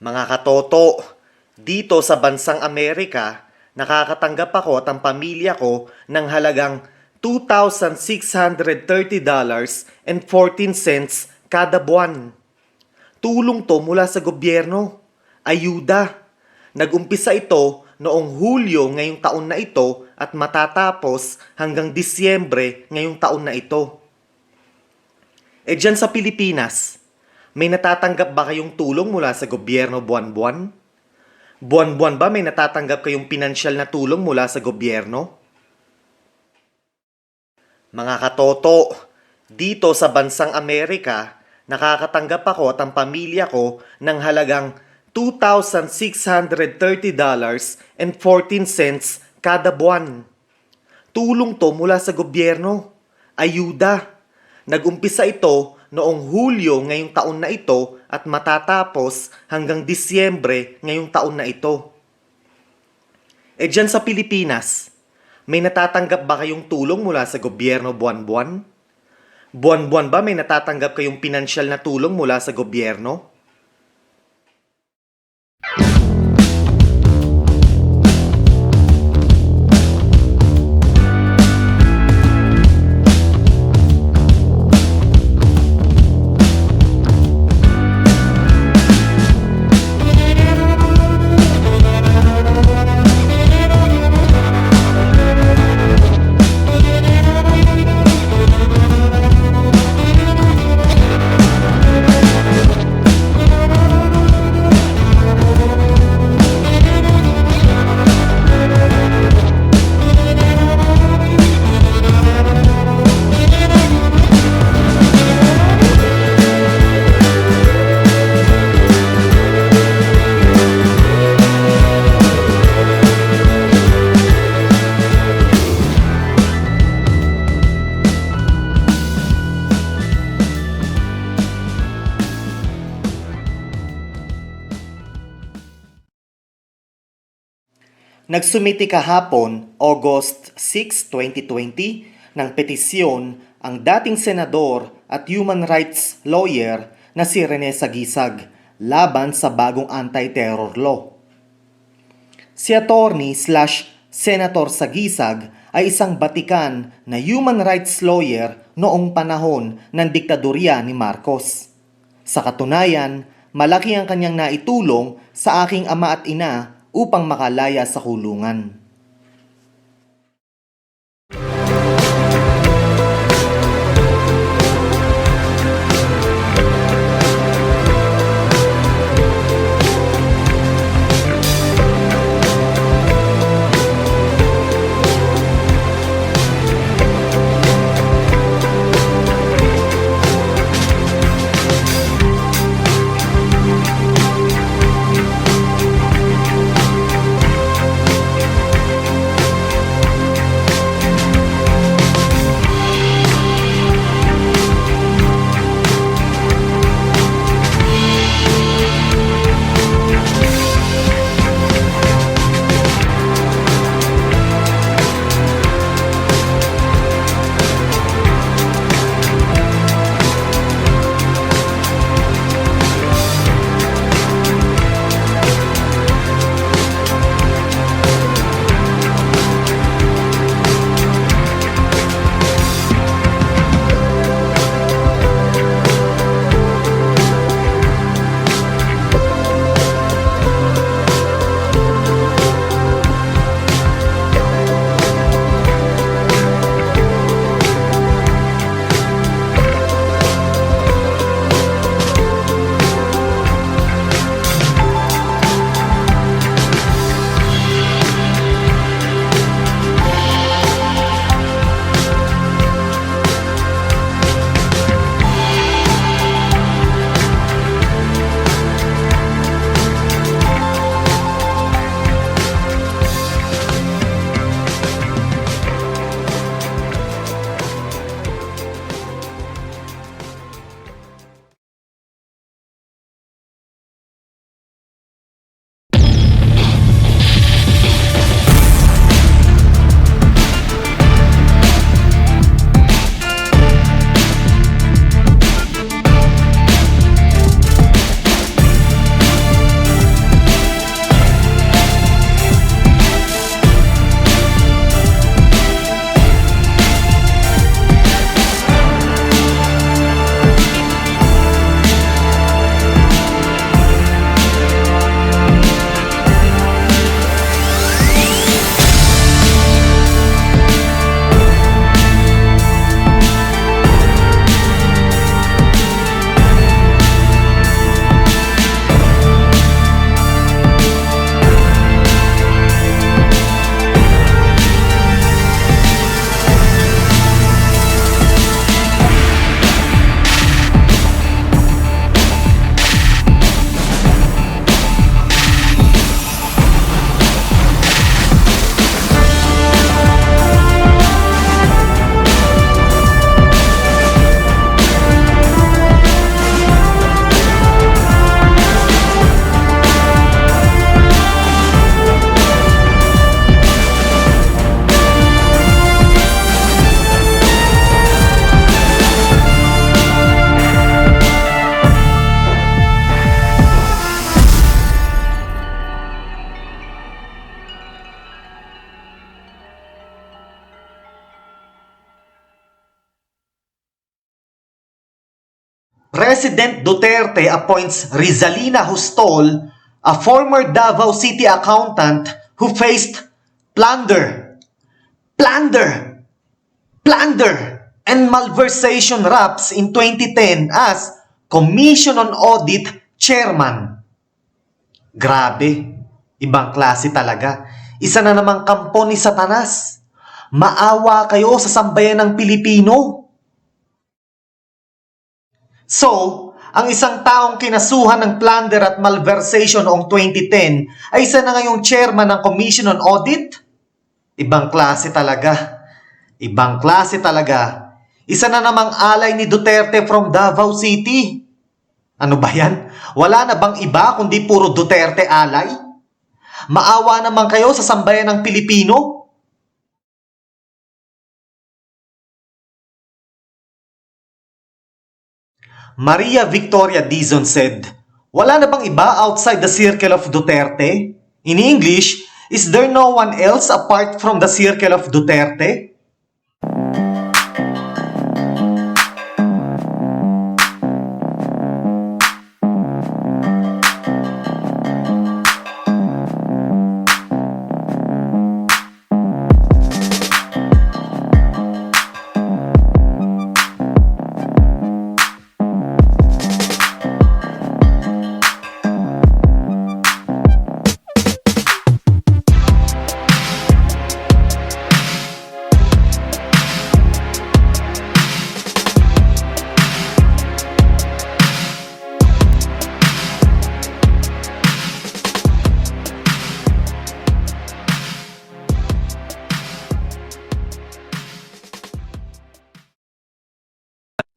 Mga katoto, dito sa bansang Amerika, nakakatanggap ako at ang pamilya ko ng halagang $2,630.14 kada buwan. Tulong to mula sa gobyerno. Ayuda. Nag-umpisa ito noong Hulyo ngayong taon na ito at matatapos hanggang Disyembre ngayong taon na ito. Dyan sa Pilipinas, may natatanggap ba kayong tulong mula sa gobyerno buwan-buwan? Buwan-buwan ba may natatanggap kayong pinansyal na tulong mula sa gobyerno? Mga katoto,
Dito sa bansang Amerika, nakakatanggap ako at ang pamilya ko ng halagang $2,630.14 kada buwan. Tulong to mula sa gobyerno. Ayuda. Nag-umpisa ito noong Hulyo ngayong taon na ito at matatapos hanggang Disyembre ngayong taon na ito. E dyan sa Pilipinas, may natatanggap ba kayong tulong mula sa gobyerno buwan-buwan? Buwan-buwan ba may natatanggap kayong pinansyal na tulong mula sa gobyerno? Nagsumiti kahapon, August 6, 2020, ng petisyon ang dating senador at human rights lawyer na si Rene Sagisag laban sa bagong anti-terror law. Si attorney/senator Sagisag ay isang batikan na human rights lawyer noong panahon ng diktadorya ni Marcos. Sa katunayan, malaki ang kanyang naitulong sa aking ama at ina upang makalaya sa kulungan.
President Duterte appoints Rizalina Hustol, a former Davao City accountant who faced plunder, plunder, plunder, and malversation raps in 2010 as Commission on Audit Chairman. Grabe, ibang klase talaga. Isa na namang kampo ni Satanas. Maawa kayo sa sambayan ng Pilipino. So, ang isang taong kinasuhan ng plunder at malversation noong 2010 ay isa na ngayong chairman ng Commission on Audit? Ibang klase talaga. Ibang klase talaga. Isa na namang alay ni Duterte from Davao City. Ano ba yan? Wala na bang iba kundi puro Duterte alay? Maawa naman kayo sa sambayan ng Pilipino? Maria Victoria Dizon said, "Wala na bang iba outside the circle of Duterte? In English, is there no one else apart from the circle of Duterte?"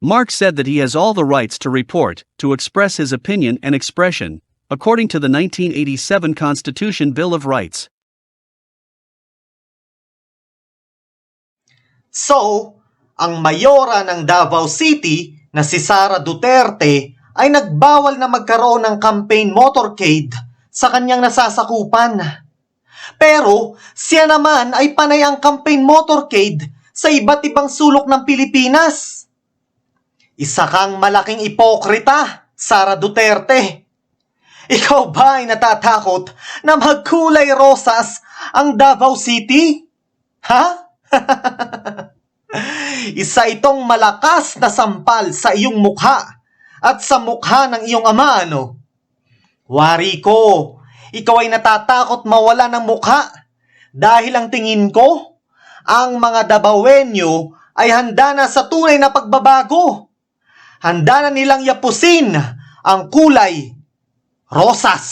Mark said that he has all the rights to report, to express his opinion and expression, according to the 1987 Constitution Bill of Rights.
So, ang mayora ng Davao City na si Sara Duterte ay nagbawal na magkaroon ng campaign motorcade sa kanyang nasasakupan. Pero siya naman ay panay ang campaign motorcade sa iba't ibang sulok ng Pilipinas. Isa kang malaking ipokrita, Sara Duterte. Ikaw ba ay natatakot na magkulay rosas ang Davao City? Ha? Isa itong malakas na sampal sa iyong mukha at sa mukha ng iyong ama, ano? Wari ko, ikaw ay natatakot mawala ng mukha dahil ang tingin ko, ang mga Davaoenyo ay handa na sa tunay na pagbabago. Handa na nilang yapusin ang kulay rosas.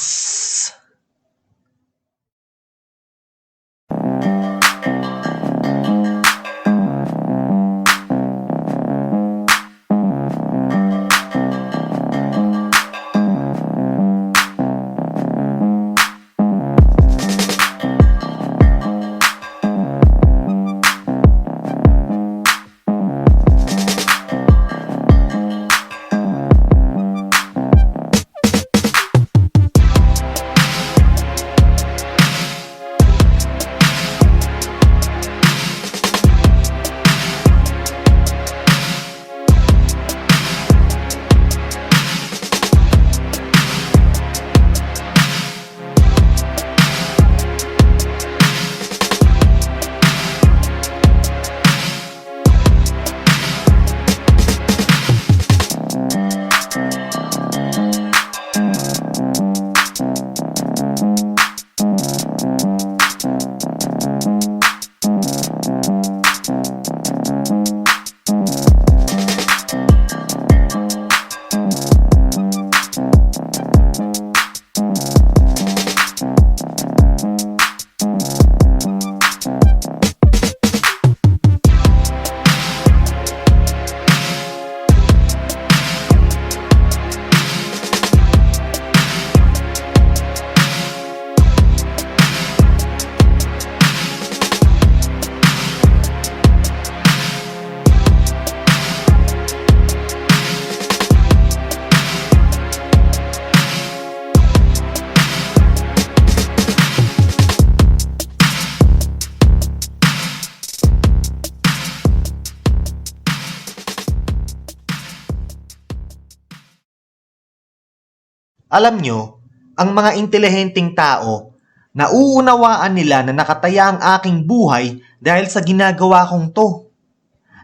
Alam nyo, ang mga intelihenteng tao, nauunawaan nila na nakataya ang aking buhay dahil sa ginagawa kong to.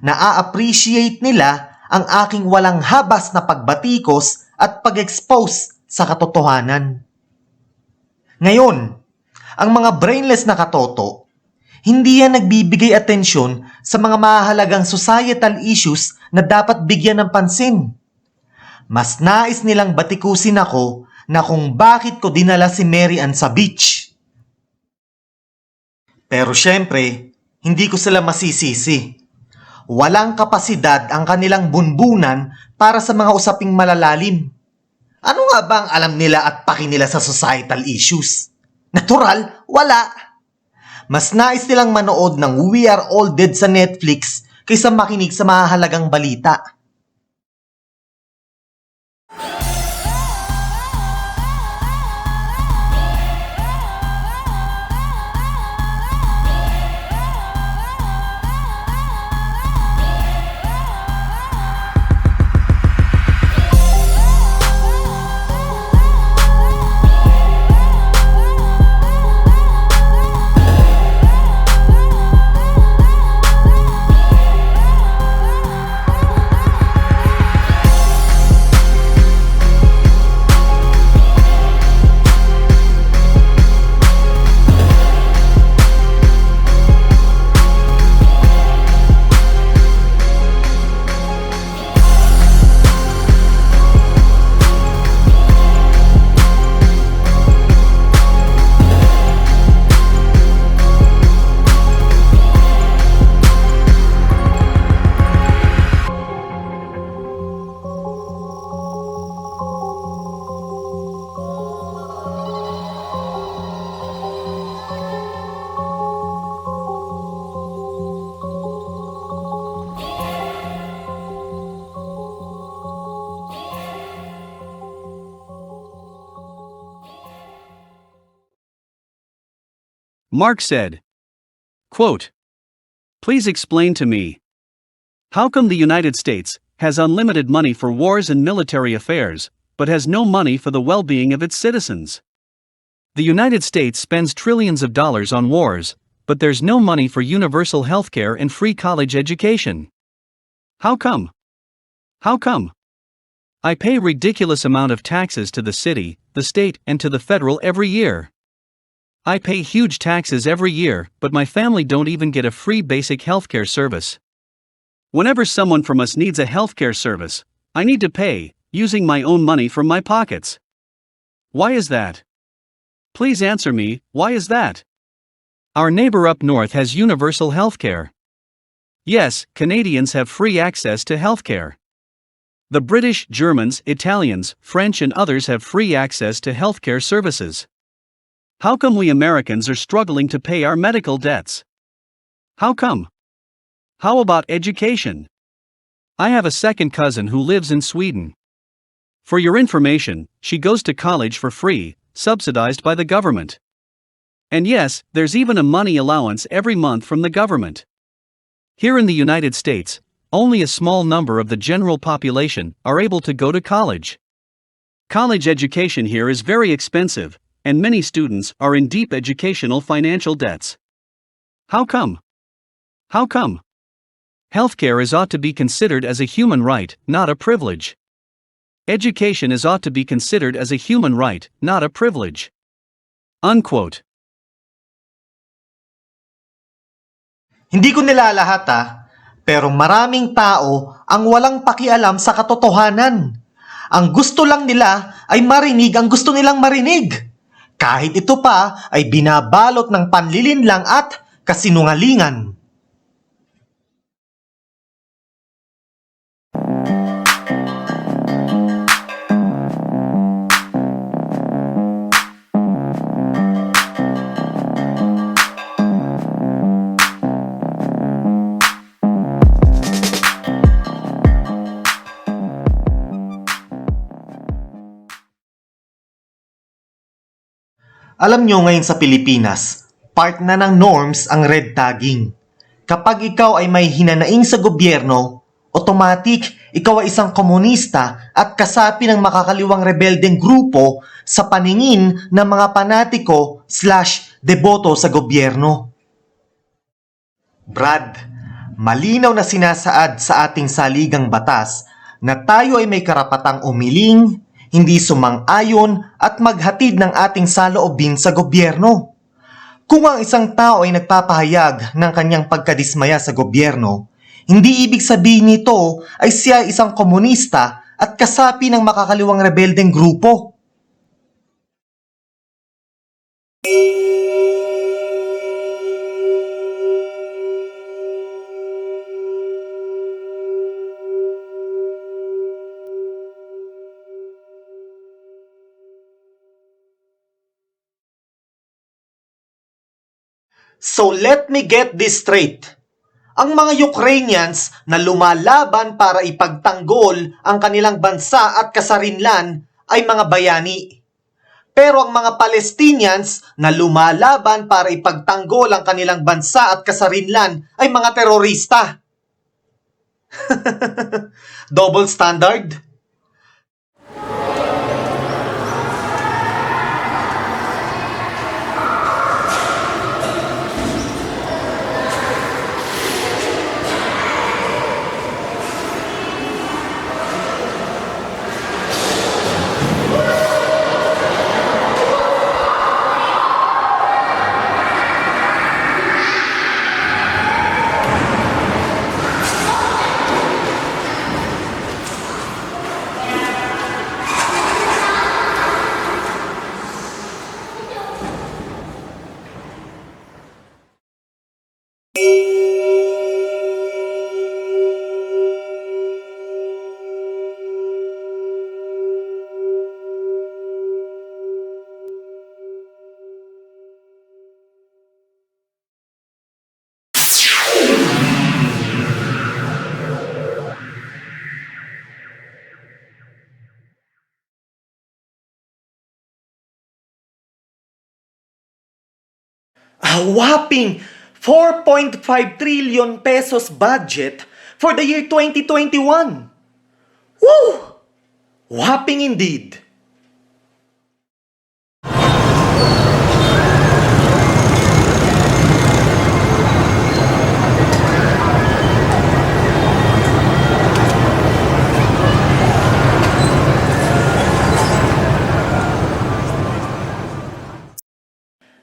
Naa-appreciate nila ang aking walang habas na pagbatikos at pag-expose sa katotohanan. Ngayon, ang mga brainless na katoto, hindi yan nagbibigay atensyon sa mga mahalagang societal issues na dapat bigyan ng pansin. Mas nais nilang batikusin ako na kung bakit ko dinala si Mary Ann sa beach. Pero syempre, hindi ko sila masisisi. Walang kapasidad ang kanilang bunbunan para sa mga usaping malalalim. Ano nga ba ang alam nila at paki nila sa societal issues? Natural, wala. Mas nais nilang manood ng We Are All Dead sa Netflix kaysa makinig sa mahalagang balita.
Mark said, quote, "Please explain to me. How come the United States has unlimited money for wars and military affairs, but has no money for the well-being of its citizens? The United States spends trillions of dollars on wars, but there's no money for universal healthcare and free college education. How come? How come? I pay ridiculous amount of taxes to the city, the state, and to the federal every year. I pay huge taxes every year, but my family don't even get a free basic healthcare service. Whenever someone from us needs a healthcare service, I need to pay, using my own money from my pockets. Why is that? Please answer me, why is that? Our neighbor up north has universal healthcare. Yes, Canadians have free access to healthcare. The British, Germans, Italians, French and others have free access to healthcare services. How come we Americans are struggling to pay our medical debts? How come? How about education? I have a second cousin who lives in Sweden. For your information, she goes to college for free, subsidized by the government. And yes, there's even a money allowance every month from the government. Here in the United States, only a small number of the general population are able to go to college. College education here is very expensive, and many students are in deep educational financial debts. How come? How come? Healthcare is ought to be considered as a human right, not a privilege. Education is ought to be considered as a human right, not a privilege." Unquote.
Hindi ko nilalahat pero maraming tao ang walang pakialam sa katotohanan. Ang gusto lang nila ay marinig ang gusto nilang marinig. Kahit ito pa ay binabalot ng panlilinlang at kasinungalingan. Alam nyo ngayon sa Pilipinas, part na ng norms ang red tagging. Kapag ikaw ay may hinanaing sa gobyerno, Automatic, ikaw ay isang komunista at kasapi ng makakaliwang rebeldeng grupo sa paningin ng mga panatiko/deboto sa gobyerno. Brad, malinaw na sinasaad sa ating saligang batas na tayo ay may karapatang umiling, hindi sumang-ayon at maghatid ng ating saloobin sa gobyerno. Kung ang isang tao ay nagpapahayag ng kanyang pagkadismaya sa gobyerno, hindi ibig sabihin nito ay siya ay isang komunista at kasapi ng makakaliwang rebeldeng grupo. So let me get this straight. Ang mga Ukrainians na lumalaban para ipagtanggol ang kanilang bansa at kasarinlan ay mga bayani. Pero ang mga Palestinians na lumalaban para ipagtanggol ang kanilang bansa at kasarinlan ay mga terorista. Double standard? A whopping 4.5 trillion pesos budget for the year 2021. Woo! Whopping indeed.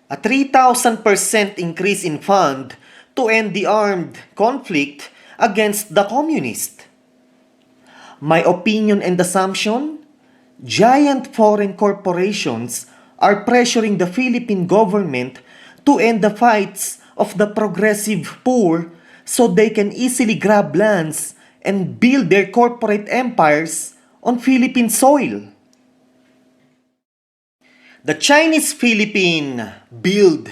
A 3,000% increase in fund to end the armed conflict against the communist. My opinion and assumption? Giant foreign corporations are pressuring the Philippine government to end the fights of the progressive poor so they can easily grab lands and build their corporate empires on Philippine soil. The Chinese-Philippine build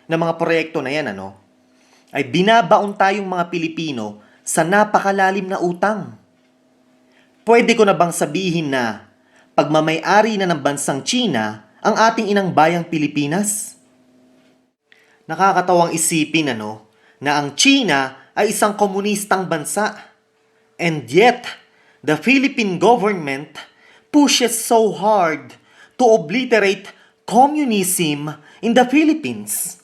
na mga proyekto na yan, ay binabaon tayong mga Pilipino sa napakalalim na utang. Pwede ko na bang sabihin na pagmamay-ari na ng bansang China ang ating inang bayang Pilipinas? Nakakatawang isipin, na ang China ay isang komunistang bansa. And yet, the Philippine government pushes so hard to obliterate communism in the Philippines.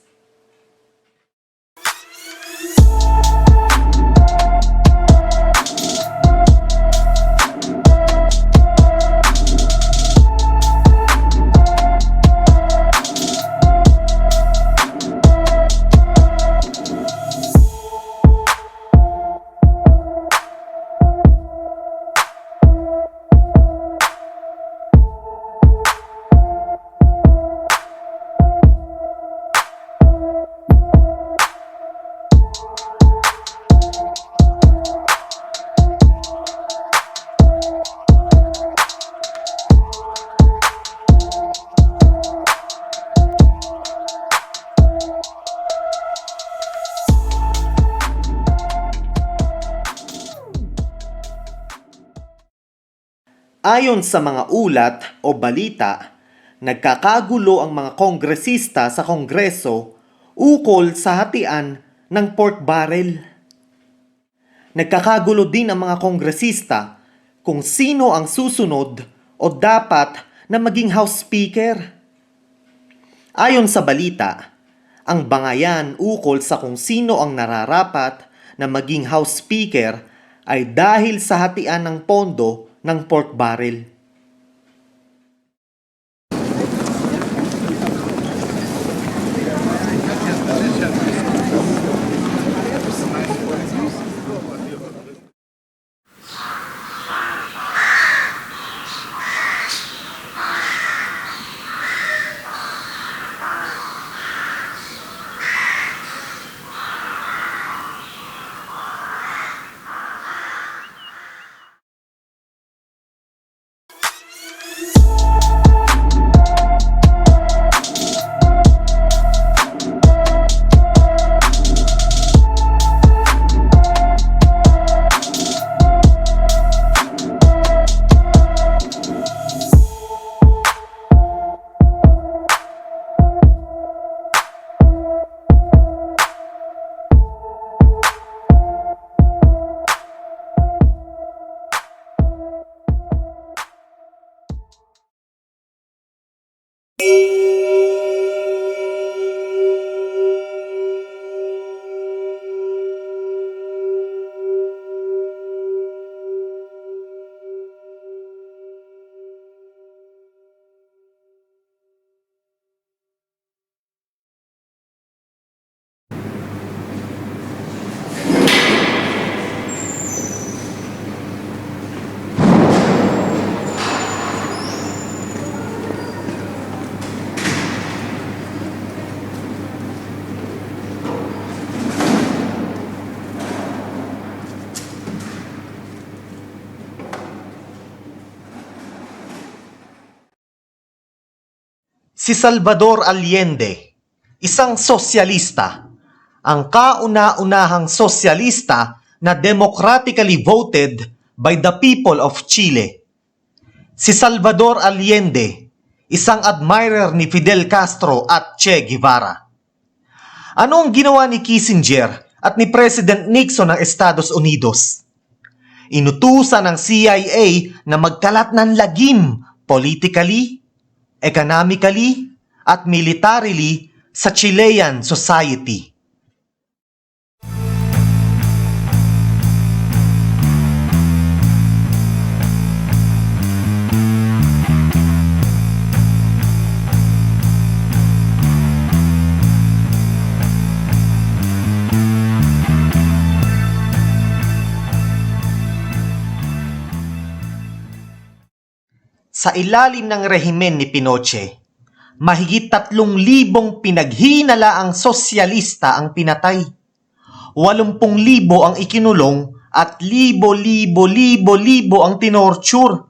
Ayon sa mga ulat o balita, nagkakagulo ang mga kongresista sa Kongreso ukol sa hatian ng pork barrel. nagkakagulo din ang mga kongresista kung sino ang susunod o dapat na maging House Speaker. Ayon sa balita, ang bangayan ukol sa kung sino ang nararapat na maging House Speaker ay dahil sa hatian ng pondo ng pork barrel. Si Salvador Allende, isang sosyalista, ang kauna-unahang sosyalista na democratically voted by the people of Chile. Si Salvador Allende, isang admirer ni Fidel Castro at Che Guevara. Ano ang ginawa ni Kissinger at ni President Nixon ng Estados Unidos? Inutusan ng CIA na magkalat ng lagim politically, economically, at militarily sa Chilean society. Sa ilalim ng rehimen ni Pinochet, mahigit 3,000 pinaghinalaang sosyalista ang pinatay. 80,000 ang ikinulong at libo ang tinorture.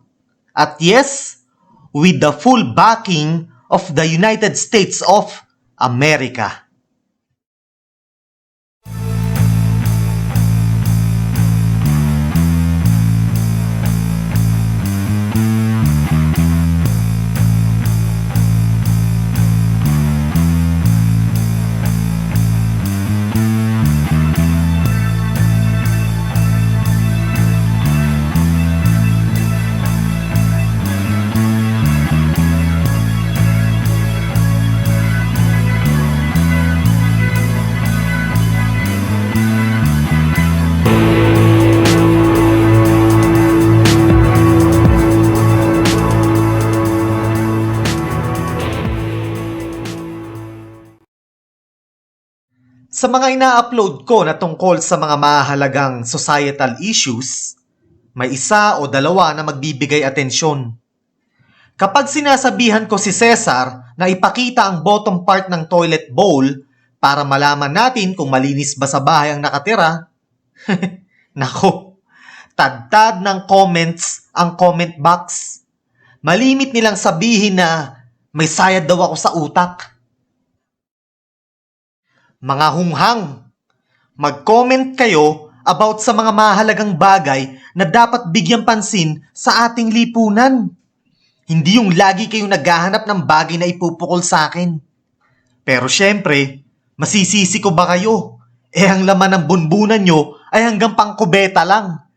At yes, with the full backing of the United States of America. Sa mga ina-upload ko na tungkol sa mga mahalagang societal issues, may isa o dalawa na magbibigay atensyon. Kapag sinasabihan ko si Cesar na ipakita ang bottom part ng toilet bowl para malaman natin kung malinis ba sa bahay ang nakatira, nako, tadtad ng comments ang comment box. Malimit nilang sabihin na may sayad daw ako sa utak. Mga hunghang, mag-comment kayo about sa mga mahalagang bagay na dapat bigyang pansin sa ating lipunan. Hindi yung lagi kayong naghahanap ng bagay na ipupukol sa akin. Pero syempre, masisisi ko ba kayo? Ang laman ng bunbunan nyo
ay hanggang pangkubeta lang.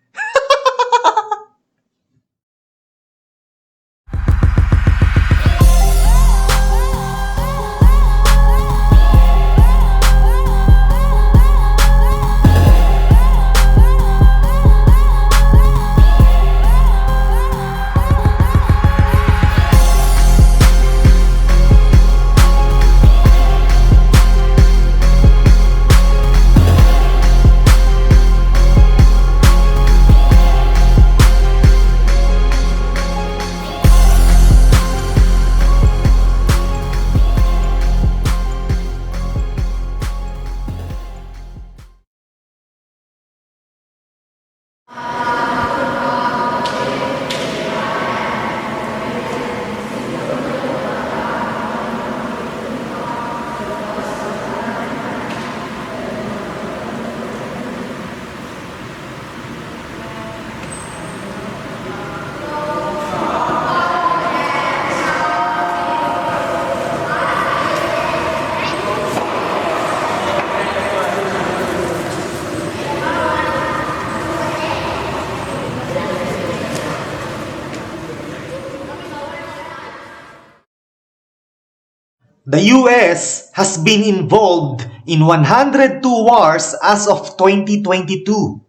The US has been involved in 102 wars as of 2022.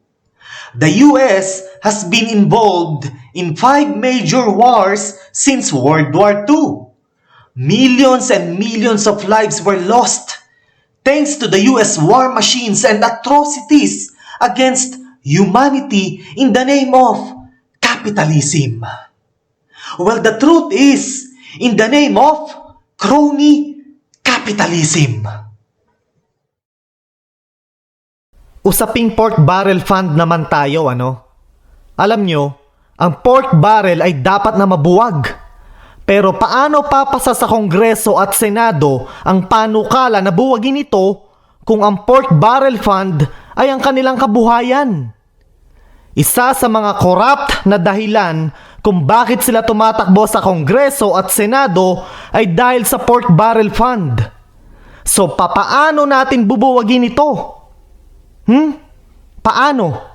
The US has been involved in 5 major wars since World War II. Millions and millions of lives were lost thanks to the US war machines and atrocities against humanity in the name of capitalism. Well, the truth is, in the name of crony capitalism. Usaping pork barrel fund naman tayo, ano? Alam nyo, ang pork barrel ay dapat na mabuwag. Pero paano papasa sa Kongreso at Senado ang panukala na buwagin ito kung ang pork barrel fund ay ang kanilang kabuhayan? Isa sa mga corrupt na dahilan kung bakit sila tumatakbo sa Kongreso at Senado ay dahil sa pork barrel fund. So papaano natin bubuwagin ito? Paano?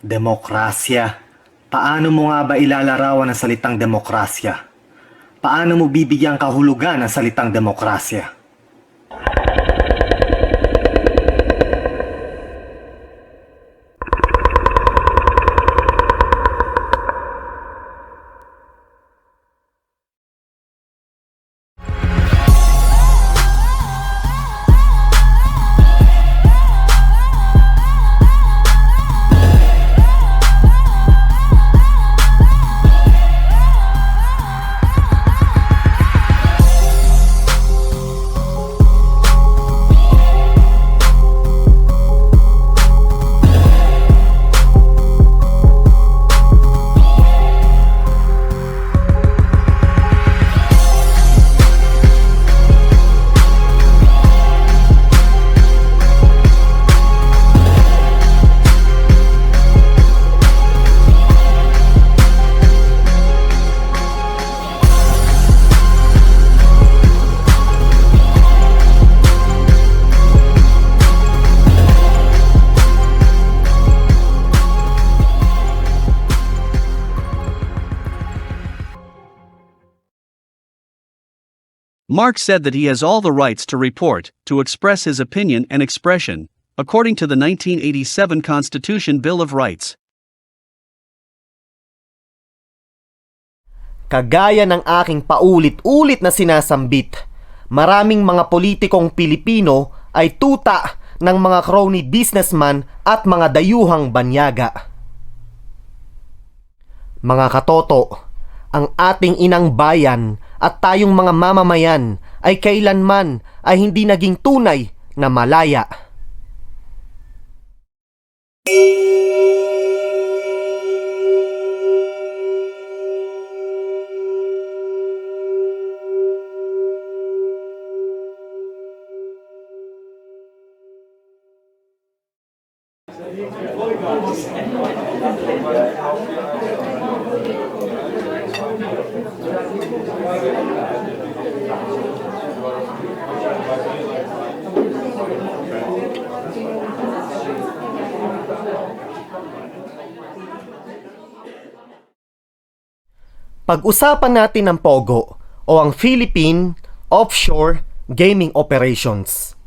Demokrasya. Paano mo nga ba ilalarawan ang salitang demokrasya?
paano mo bibigyang kahulugan ang salitang demokrasya?
Mark said that he has all the rights to report, to express his opinion and expression, according to the 1987 Constitution Bill of Rights.
Kagaya ng aking paulit-ulit na sinasambit, maraming mga politikong Pilipino ay tuta ng mga crony businessman at mga dayuhang banyaga. Mga katoto, ang ating inang bayan at tayong mga mamamayan ay kailanman ay hindi naging tunay na malaya. Pag-usapan natin ang POGO o ang Philippine Offshore Gaming Operations.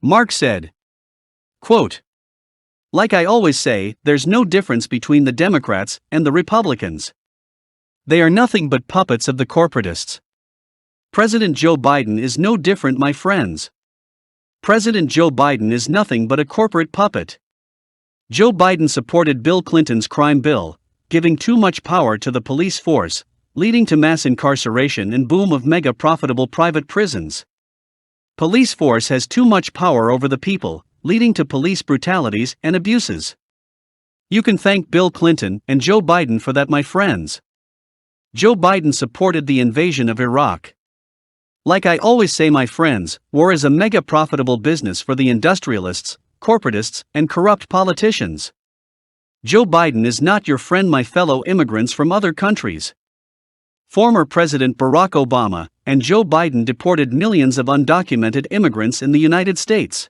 Mark said, quote, "Like I always say, there's no difference between the Democrats and the Republicans. They are nothing but puppets of the corporatists. President Joe Biden is no different, my friends. President Joe Biden is nothing but a corporate puppet. Joe Biden supported Bill Clinton's crime bill, giving too much power to the police force, leading to mass incarceration and boom of mega profitable private prisons. Police force has too much power over the people, leading to police brutalities and abuses. You can thank Bill Clinton and Joe Biden for that, my friends. Joe Biden supported the invasion of Iraq. Like I always say, my friends, war is a mega profitable business for the industrialists, corporatists, and corrupt politicians. Joe Biden is not your friend, my fellow immigrants from other countries. Former President Barack Obama and Joe Biden deported millions of undocumented immigrants in the United States.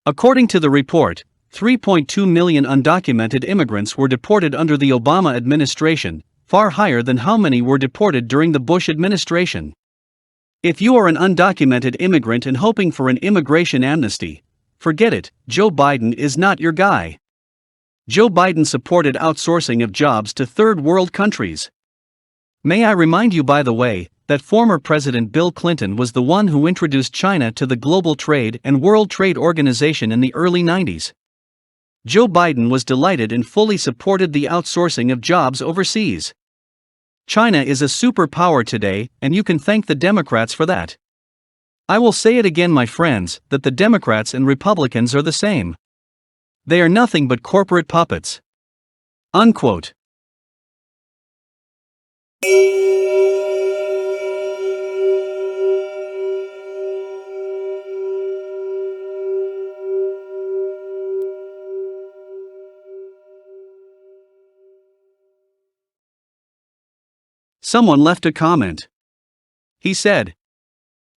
According to the report, 3.2 million undocumented immigrants were deported under the Obama administration, far higher than how many were deported during the Bush administration. If you are an undocumented immigrant and hoping for an immigration amnesty, forget it, Joe Biden is not your guy. Joe Biden supported outsourcing of jobs to third world countries. May I remind you, by the way, that former President Bill Clinton was the one who introduced China to the Global Trade and World Trade Organization in the early 90s. Joe Biden was delighted and fully supported the outsourcing of jobs overseas. China is a superpower today, and you can thank the Democrats for that. I will say it again, my friends, that the Democrats and Republicans are the same. They are nothing but corporate puppets. Unquote. Someone left a comment. He said,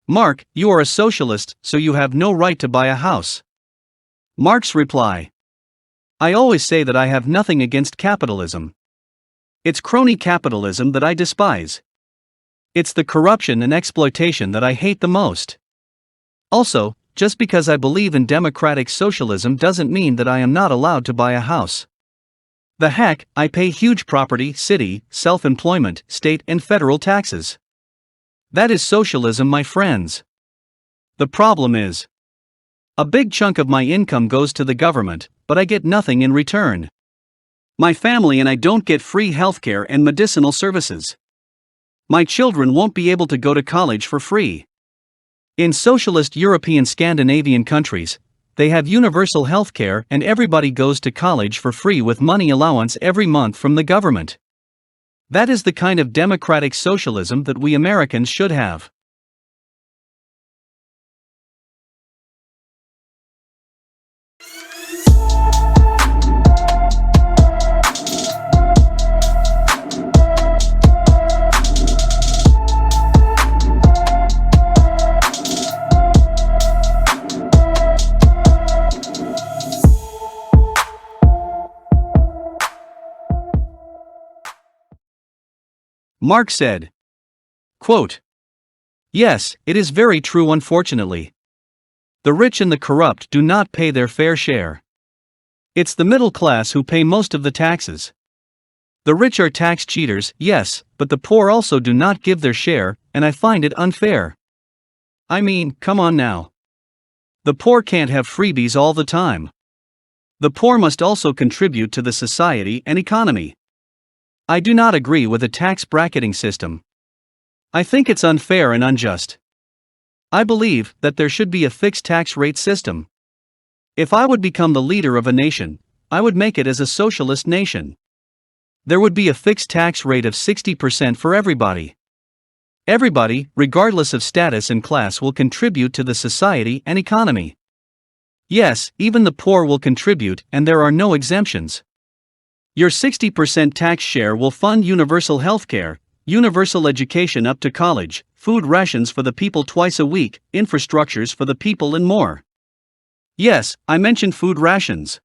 "Mark, you are a socialist, so you have no right to buy a house." Mark's reply: "I always say that I have nothing against capitalism. It's crony capitalism that I despise. It's the corruption and exploitation that I hate the most. Also, just because I believe in democratic socialism doesn't mean that I am not allowed to buy a house. The heck, I pay huge property, city, self-employment, state and federal taxes. That is socialism, my friends. The problem is, a big chunk of my income goes to the government, but I get nothing in return. My family and I don't get free healthcare and medicinal services. My children won't be able to go to college for free. In socialist European Scandinavian countries, they have universal healthcare and everybody goes to college for free with money allowance every month from the government. That is the kind of democratic socialism that we Americans should have." Mark said, quote, "Yes, it is very true, unfortunately. The rich and the corrupt do not pay their fair share. It's the middle class who pay most of the taxes. The rich are tax cheaters, yes, but the poor also do not give their share, and I find it unfair. I mean, come on now. The poor can't have freebies all the time. The poor must also contribute to the society and economy. I do not agree with a tax bracketing system. I think it's unfair and unjust. I believe that there should be a fixed tax rate system. If I would become the leader of a nation, I would make it as a socialist nation. There would be a fixed tax rate of 60% for everybody. Everybody, regardless of status and class, will contribute to the society and economy. Yes, even the poor will contribute, and there are no exemptions. Your 60% tax share will fund universal healthcare, universal education up to college, food rations for the people twice a week, infrastructures for the people, and more. Yes, I mentioned food rations.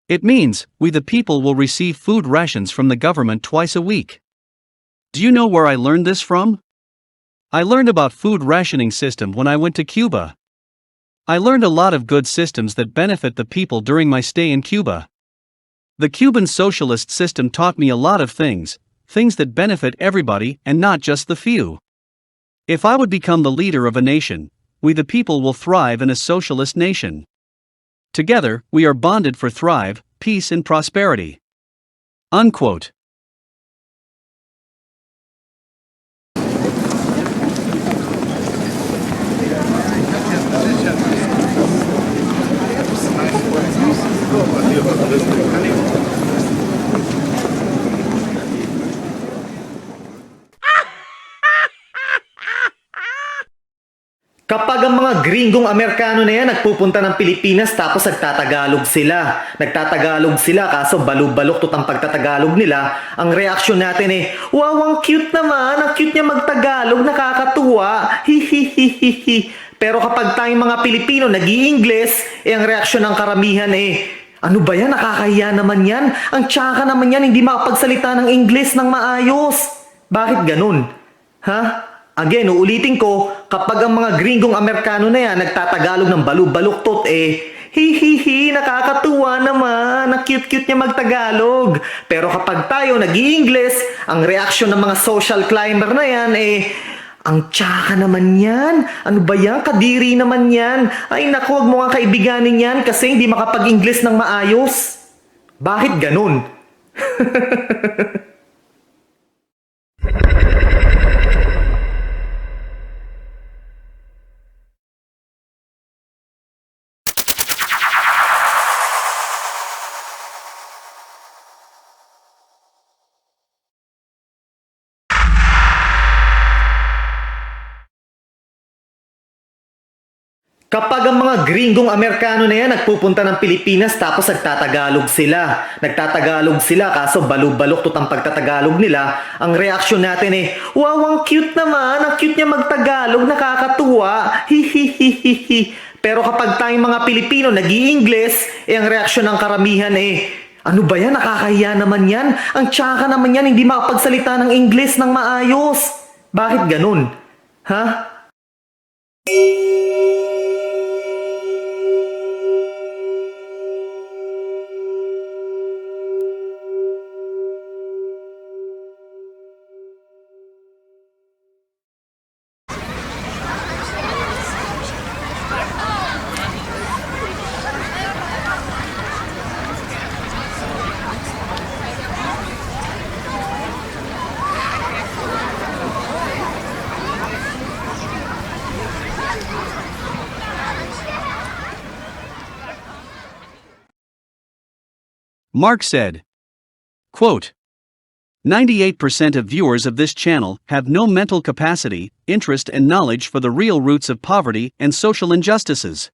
It means we the people will receive food rations from the government twice a week. Do you know where I learned this from? I learned about food rationing system when I went to Cuba. I learned a lot of good systems that benefit the people during my stay in Cuba. The Cuban socialist system taught me a lot of things that benefit everybody and not just the few. If I would become the leader of a nation, we the people will thrive in a socialist nation. Together, we are bonded for thrive, peace and prosperity." Unquote.
Kapag ang mga gringong Amerikano na yan nagpupunta ng Pilipinas tapos nagtatagalog sila. Nagtatagalog sila kaso balog-balok ang pagtatagalog nila. Ang reaksyon natin wow, ang cute naman. Ang cute niya magtagalog, nakakatuwa. Hihihihihi. Pero kapag tayong mga Pilipino nag-i-Ingles, ang reaksyon ng karamihan ano ba yan? Nakakahiya naman yan. Ang tsaka naman yan, hindi makapagsalita ng Ingles ng maayos. Bakit ganun? Ha? Again, uulitin ko, kapag ang mga gringong Amerikano na yan nagtatagalog ng baluktot, hihihi, nakakatuwa naman, ang cute-cute niya magtagalog. Pero kapag tayo nag-i-Ingles, ang reaksyon ng mga social climber na yan ang tsaka naman yan. Ano ba yan? Kadiri naman yan. Ay naku, huwag mo nga kaibiganin yan kasi hindi makapag-Ingles ng maayos. Bakit ganun? Kapag ang mga gringong Amerikano na yan nagpupunta ng Pilipinas tapos nagtatagalog sila. Nagtatagalog sila kaso balog-balok ang pagtatagalog nila. Ang reaksyon natin wow, ang cute naman. Ang cute niya magtagalog, nakakatuwa. Hihihihihi. Pero kapag tayong mga Pilipino nag-i-Ingles, ang reaksyon ng karamihan ano ba yan? Nakakahiya naman yan. Ang tsaka naman yan, hindi makapagsalita ng Ingles ng maayos. Bakit ganun? Ha?
Mark said, quote, 98% of viewers of this channel have no mental capacity, interest and knowledge for the real roots of poverty and social injustices.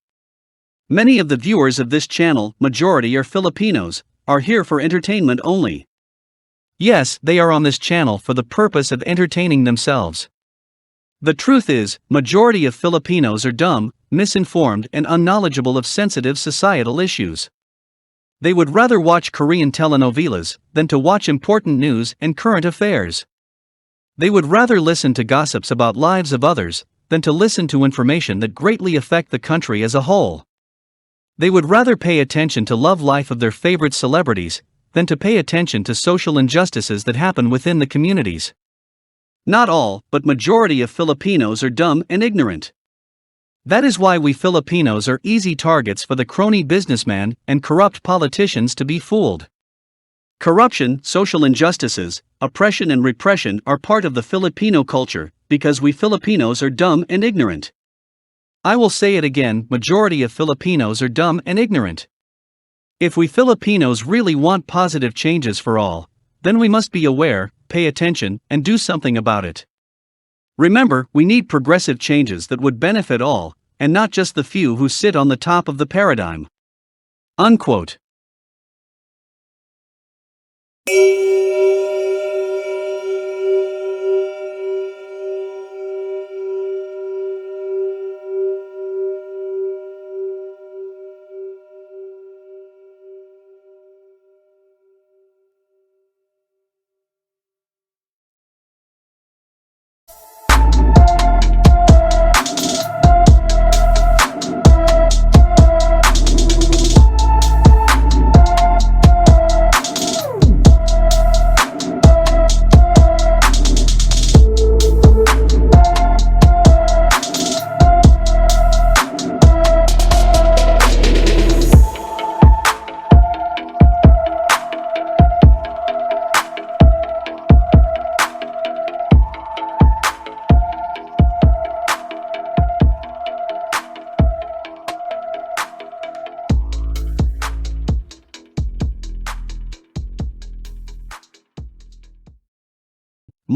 Many of the viewers of this channel, majority are Filipinos, are here for entertainment only. Yes, they are on this channel for the purpose of entertaining themselves. The truth is, majority of Filipinos are dumb, misinformed and unknowledgeable of sensitive societal issues. They would rather watch Korean telenovelas than to watch important news and current affairs. They would rather listen to gossips about lives of others than to listen to information that greatly affect the country as a whole. They would rather pay attention to love life of their favorite celebrities than to pay attention to social injustices that happen within the communities. Not all, but majority of Filipinos are dumb and ignorant. That is why we Filipinos are easy targets for the crony businessman and corrupt politicians to be fooled. Corruption, social injustices, oppression and repression are part of the Filipino culture because we Filipinos are dumb and ignorant. I will say it again, majority of Filipinos are dumb and ignorant. If we Filipinos really want positive changes for all, then we must be aware, pay attention, and do something about it. Remember, we need progressive changes that would benefit all, and not just the few who sit on the top of the paradigm. Unquote.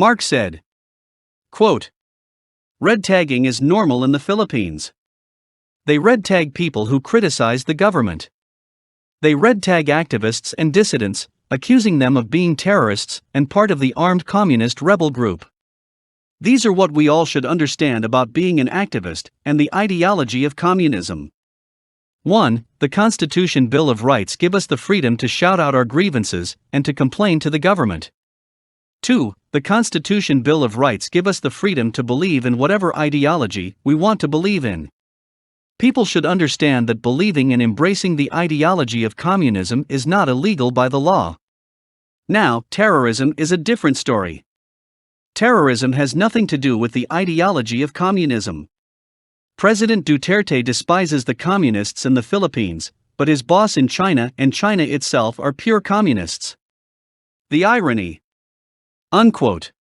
Mark said, quote, Red tagging is normal in the Philippines. They red tag people who criticize the government. They red tag activists and dissidents, accusing them of being terrorists and part of the armed communist rebel group. These are what we all should understand about being an activist and the ideology of communism. 1. The Constitution Bill of Rights give us the freedom to shout out our grievances and to complain to the government. 2. The Constitution Bill of Rights give us the freedom to believe in whatever ideology we want to believe in. People should understand that believing and embracing the ideology of communism is not illegal by the law. Now, terrorism is a different story. Terrorism has nothing to do with the ideology of communism. President Duterte despises the communists in the Philippines, but his boss in China and China itself are pure communists. The irony. Unquote.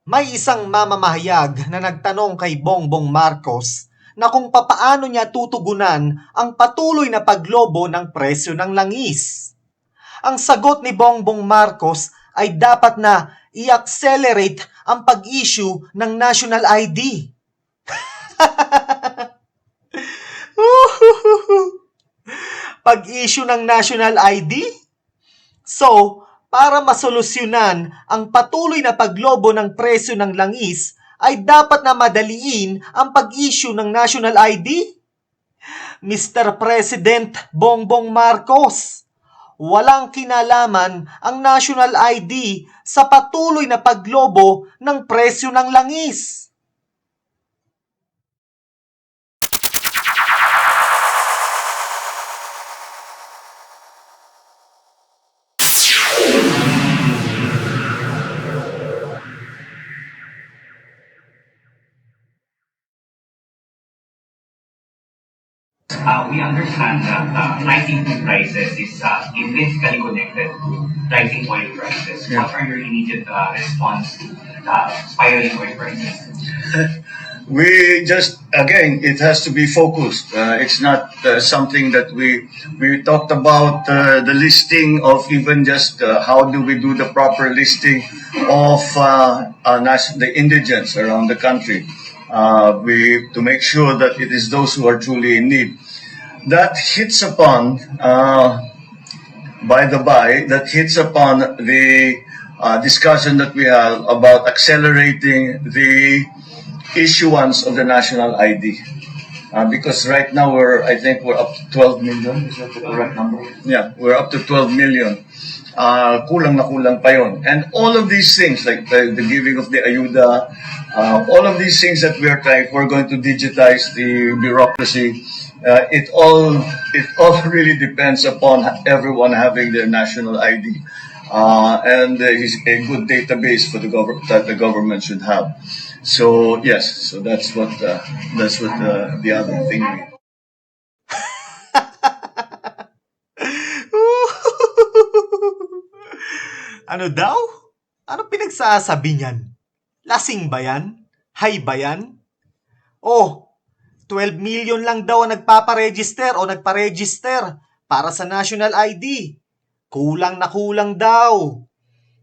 May isang mamamahayag na nagtanong kay Bongbong Marcos na kung papaano niya tutugunan ang patuloy na paglobo ng presyo ng langis. Ang sagot ni Bongbong Marcos ay dapat na i-accelerate ang pag-issue ng national ID. Pag-issue ng national ID? So, para masolusyonan ang patuloy na paglobo ng presyo ng langis, ay dapat na madaliin ang pag-issue ng national ID? Mr. President Bongbong Marcos, walang kinalaman ang national ID sa patuloy na paglobo ng presyo ng langis.
We understand that rising food prices is intrinsically connected to rising oil prices.
Yeah.
What are your immediate response to spiraling oil prices?
We just, again, it has to be focused. It's not something that we talked about the listing of even just how do we do the proper listing of the indigents around the country. To make sure that it is those who are truly in need. That hits upon, by the by, that hits upon the discussion that we have about accelerating the issuance of the national ID. Because right now I think we're up to 12 million. Is that the correct number? Yeah, we're up to 12 million. Kulang na kulang pa yun. And all of these things, like the giving of the ayuda, all of these things that we are trying, we're going to digitize the bureaucracy. It all really depends upon everyone having their national ID. And a good database for that the government should have. So yes, so that's what the other thing is.
Ano daw? Ano pinagsasabi niyan? Lasing ba yan? High ba yan? Oh, 12 million lang daw ang nagpaparegister o nagparegister para sa national ID. Kulang na kulang daw.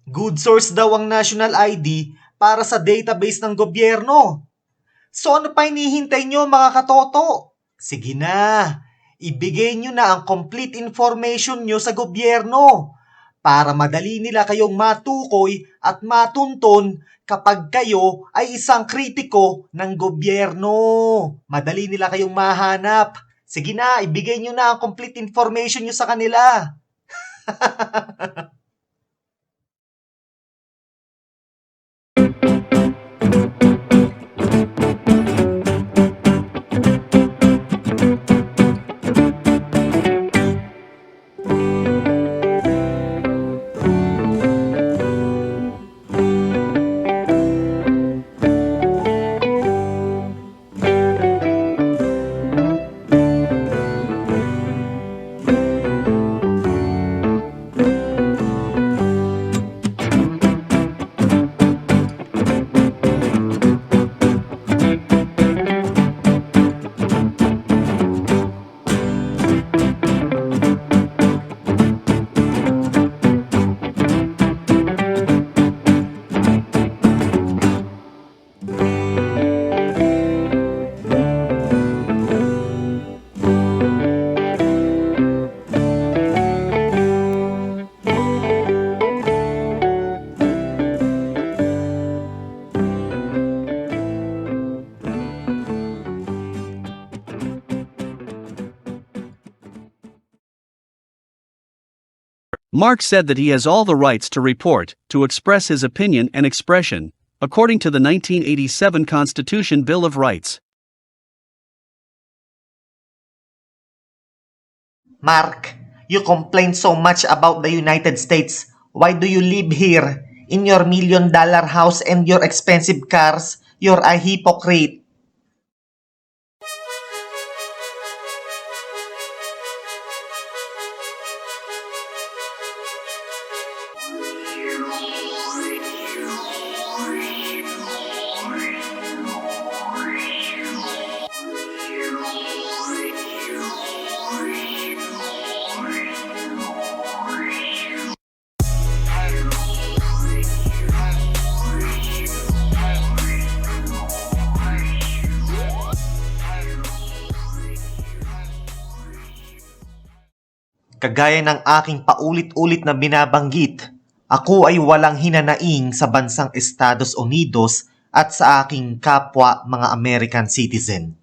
Good source daw ang national ID para sa database ng gobyerno. So ano pa hinihintay nyo mga katoto? Sige na, ibigay nyo na ang complete information nyo sa gobyerno para madali nila kayong matukoy at matunton kapag kayo ay isang kritiko ng gobyerno. Madali nila kayong mahanap. Sige na, ibigay nyo na ang complete information nyo sa kanila.
Mark said that he has all the rights to report, to express his opinion and expression, according to the 1987 Constitution Bill of Rights.
Mark, you complain so much about the United States. Why do you live here? In your $1 million house and your expensive cars? You're a hypocrite. Kagaya ng aking paulit-ulit na binabanggit, ako ay walang hinanaing sa bansang Estados Unidos at sa aking kapwa mga American citizen.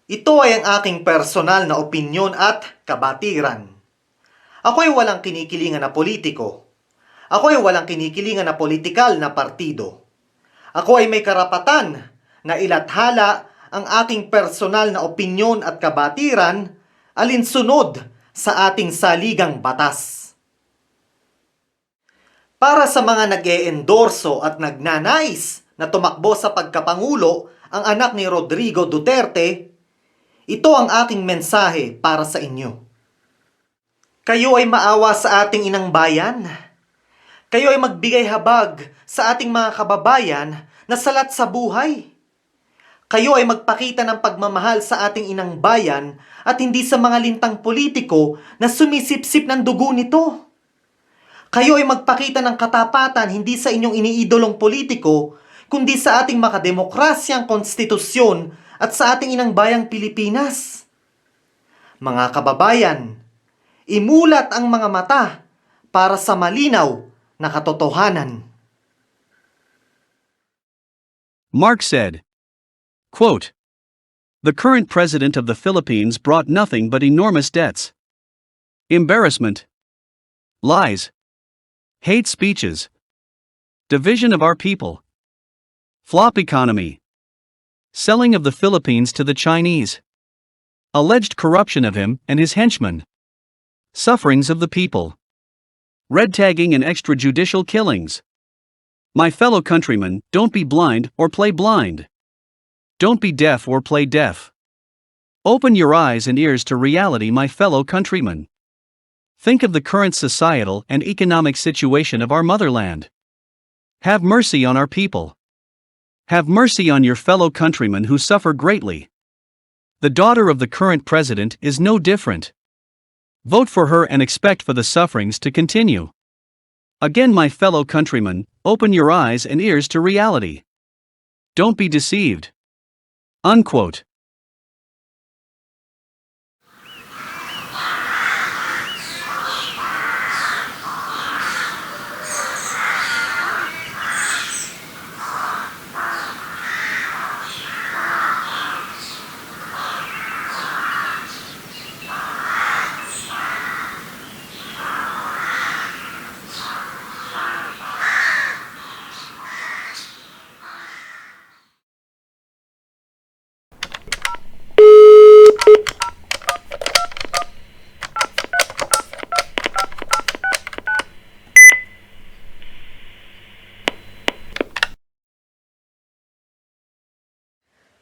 Ito ay ang aking personal na opinyon at kabatiran. Ako ay walang kinikilingan na politiko. Ako ay walang kinikilingan na politikal na partido. Ako ay may karapatan na ilathala ang aking personal na opinyon at kabatiran alinsunod sa ating saligang batas. Para sa mga nag-e-endorso at nagnanais na tumakbo sa pagkapangulo ang anak ni Rodrigo Duterte, ito ang aking mensahe para sa inyo. Kayo ay maawa sa ating inang bayan. Kayo ay magbigay habag sa ating mga kababayan na salat sa buhay. Kayo ay magpakita ng pagmamahal sa ating inang bayan at hindi sa mga lintang politiko na sumisipsip ng dugo nito. Kayo ay magpakita ng katapatan hindi sa inyong iniidolong politiko, kundi sa ating makademokrasyang konstitusyon at sa ating inang bayang Pilipinas. Mga kababayan, imulat ang mga mata para sa malinaw na katotohanan.
Mark said, quote, "The current president of the Philippines brought nothing but enormous debts, embarrassment, lies, hate speeches, division of our people, flop economy, selling of the Philippines to the Chinese, alleged corruption of him and his henchmen, sufferings of the people, red tagging and extrajudicial killings. My fellow countrymen, don't be blind or play blind. Don't be deaf or play deaf. Open your eyes and ears to reality, my fellow countrymen. Think of the current societal and economic situation of our motherland. Have mercy on our people. Have mercy on your fellow countrymen who suffer greatly. The daughter of the current president is no different. Vote for her and expect for the sufferings to continue. Again, my fellow countrymen, open your eyes and ears to reality. Don't be deceived." Unquote.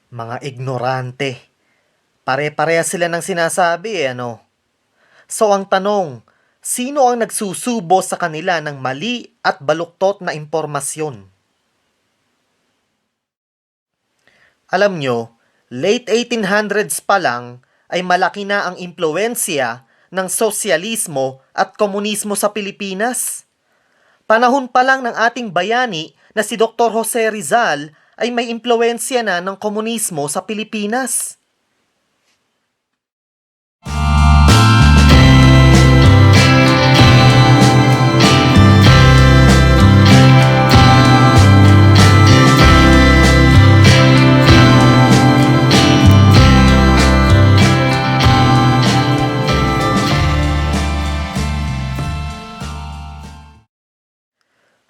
Mga ignorante. Pare-pareha sila ng sinasabi ano? So ang tanong, sino ang nagsusubo sa kanila ng mali at baluktot na impormasyon? Alam nyo, late 1800s pa lang, ay malaki na ang impluensya ng sosyalismo at komunismo sa Pilipinas. Panahon pa lang ng ating bayani na si Dr. Jose Rizal ay may impluensya na ng komunismo sa Pilipinas.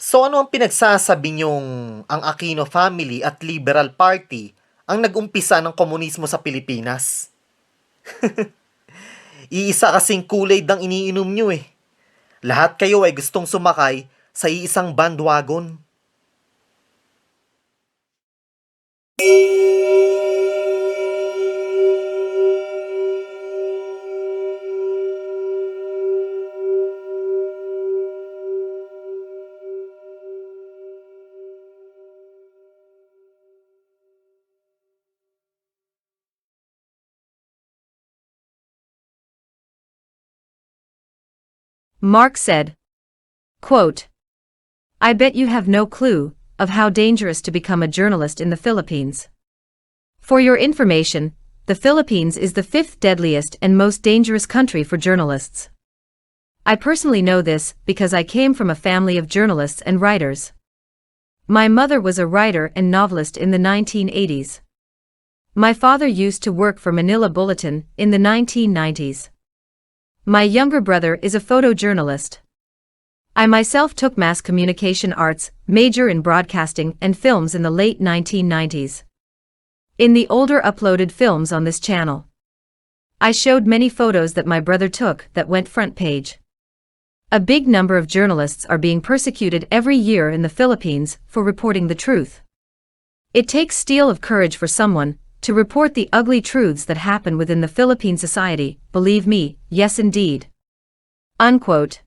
So ano ang pinagsasabi niyong ang Aquino family at Liberal Party ang nag-umpisa ng komunismo sa Pilipinas? Iisa kasing Kool-Aid ang iniinom niyo eh. Lahat kayo ay gustong sumakay sa iisang bandwagon.
Mark said, quote, I bet you have no clue of how dangerous to become a journalist in the Philippines. For your information, the Philippines is the 5th deadliest and most dangerous country for journalists. I personally know this because I came from a family of journalists and writers. My mother was a writer and novelist in the 1980s. My father used to work for Manila Bulletin in the 1990s. My younger brother is a photojournalist. I myself took mass communication arts, major in broadcasting and films in the late 1990s. In the older uploaded films on this channel, I showed many photos that my brother took that went front page. A big number of journalists are being persecuted every year in the Philippines for reporting the truth. It takes steel of courage for someone to report the ugly truths that happen within the Philippine society, believe me, yes indeed. Unquote.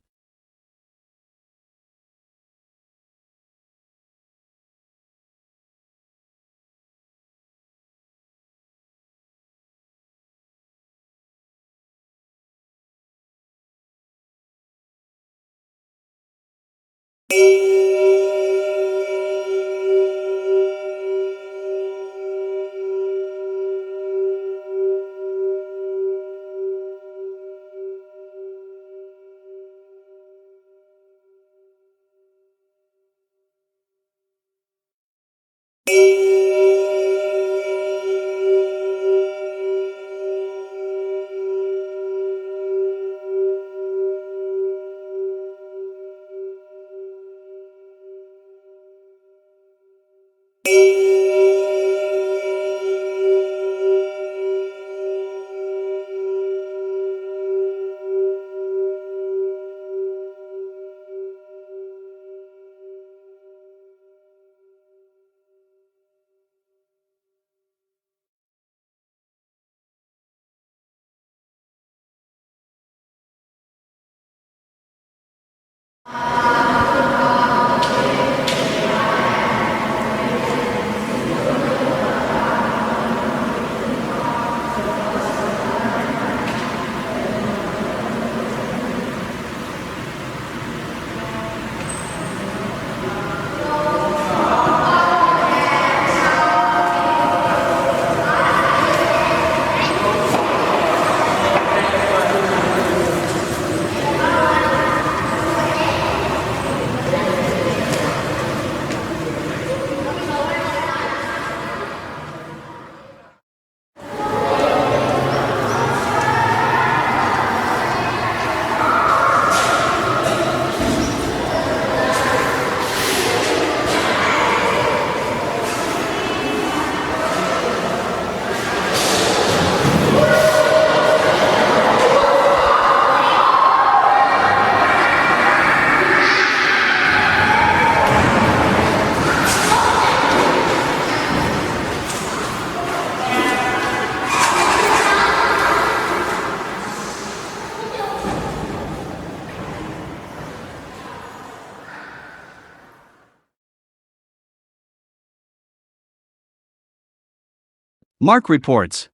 Mark reports.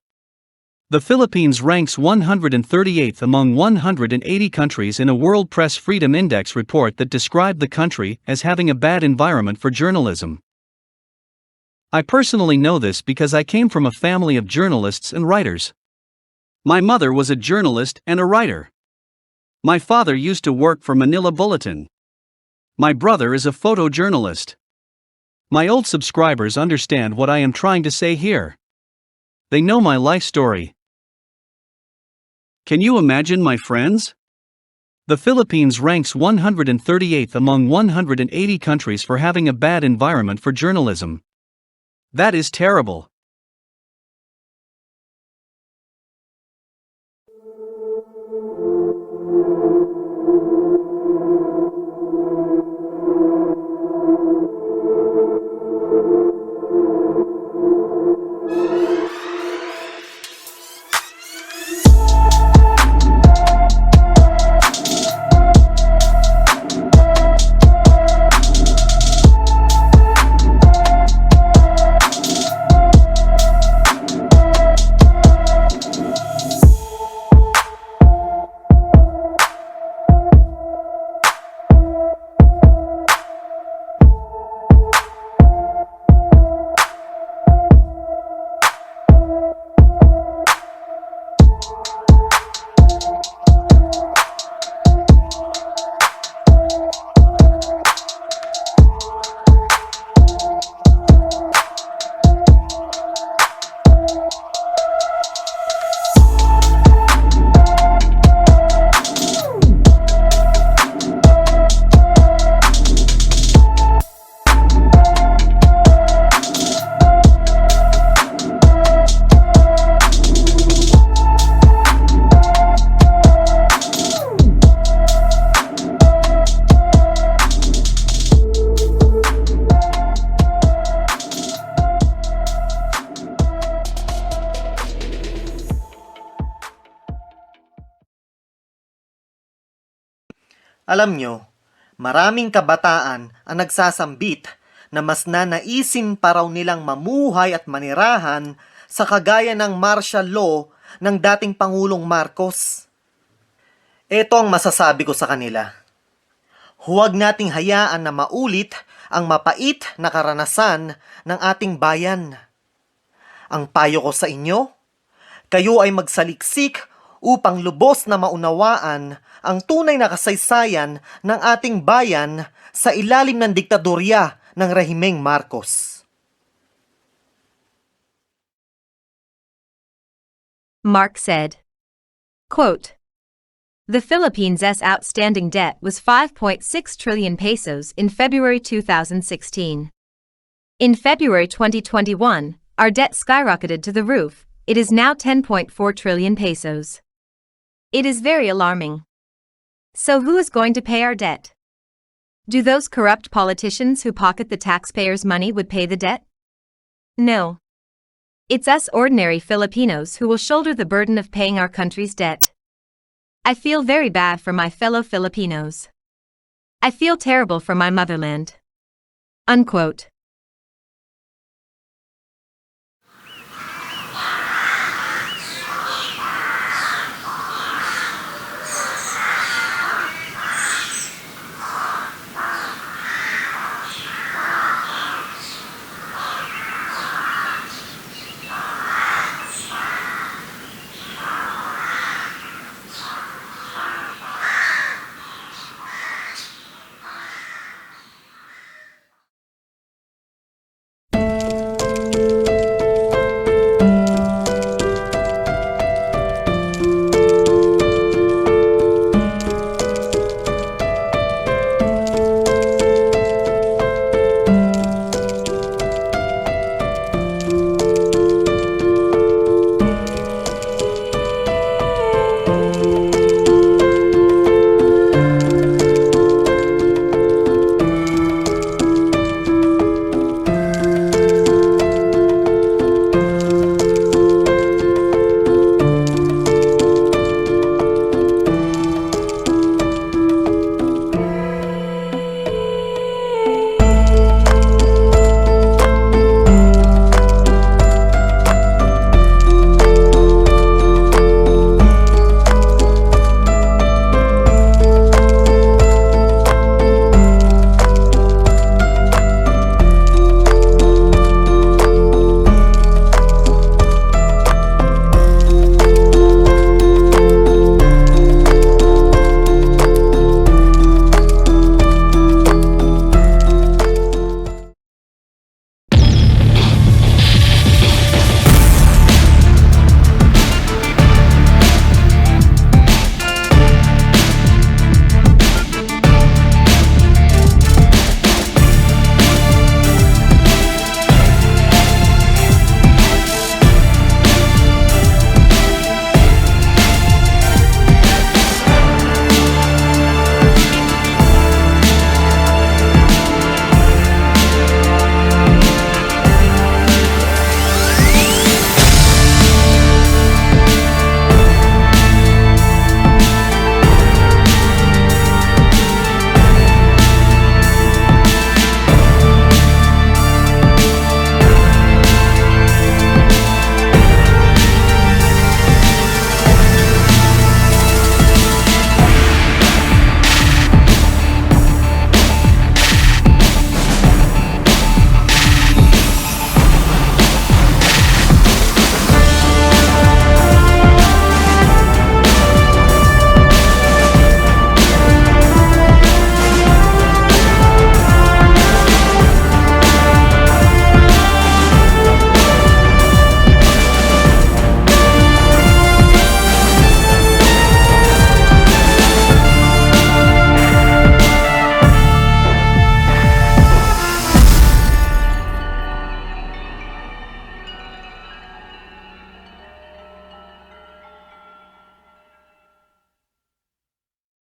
The Philippines ranks 138th among 180 countries in a World Press Freedom Index report that described the country as having a bad environment for journalism. I personally know this because I came from a family of journalists and writers. My mother was a journalist and a writer. My father used to work for Manila Bulletin. My brother is a photojournalist. My old subscribers understand what I am trying to say here. They know my life story. Can you imagine, my friends? The Philippines ranks 138th among 180 countries for having a bad environment for journalism. That is terrible.
Alam nyo, maraming kabataan ang nagsasambit na mas nanaisin pa raw nilang mamuhay at manirahan sa kagaya ng martial law ng dating Pangulong Marcos. Ito ang masasabi ko sa kanila. Huwag nating hayaan na maulit ang mapait na karanasan ng ating bayan. Ang payo ko sa inyo, kayo ay magsaliksik upang lubos na maunawaan ang tunay na kasaysayan ng ating bayan sa ilalim ng diktadorya ng rehimeng Marcos.
Mark said, quote, "The Philippines' outstanding debt was 5.6 trillion pesos in February 2016. In February 2021, our debt skyrocketed to the roof. It is now 10.4 trillion pesos. It is very alarming. So who is going to pay our debt? Do those corrupt politicians who pocket the taxpayers' money would pay the debt? No. It's us ordinary Filipinos who will shoulder the burden of paying our country's debt. I feel very bad for my fellow Filipinos. I feel terrible for my motherland." Unquote.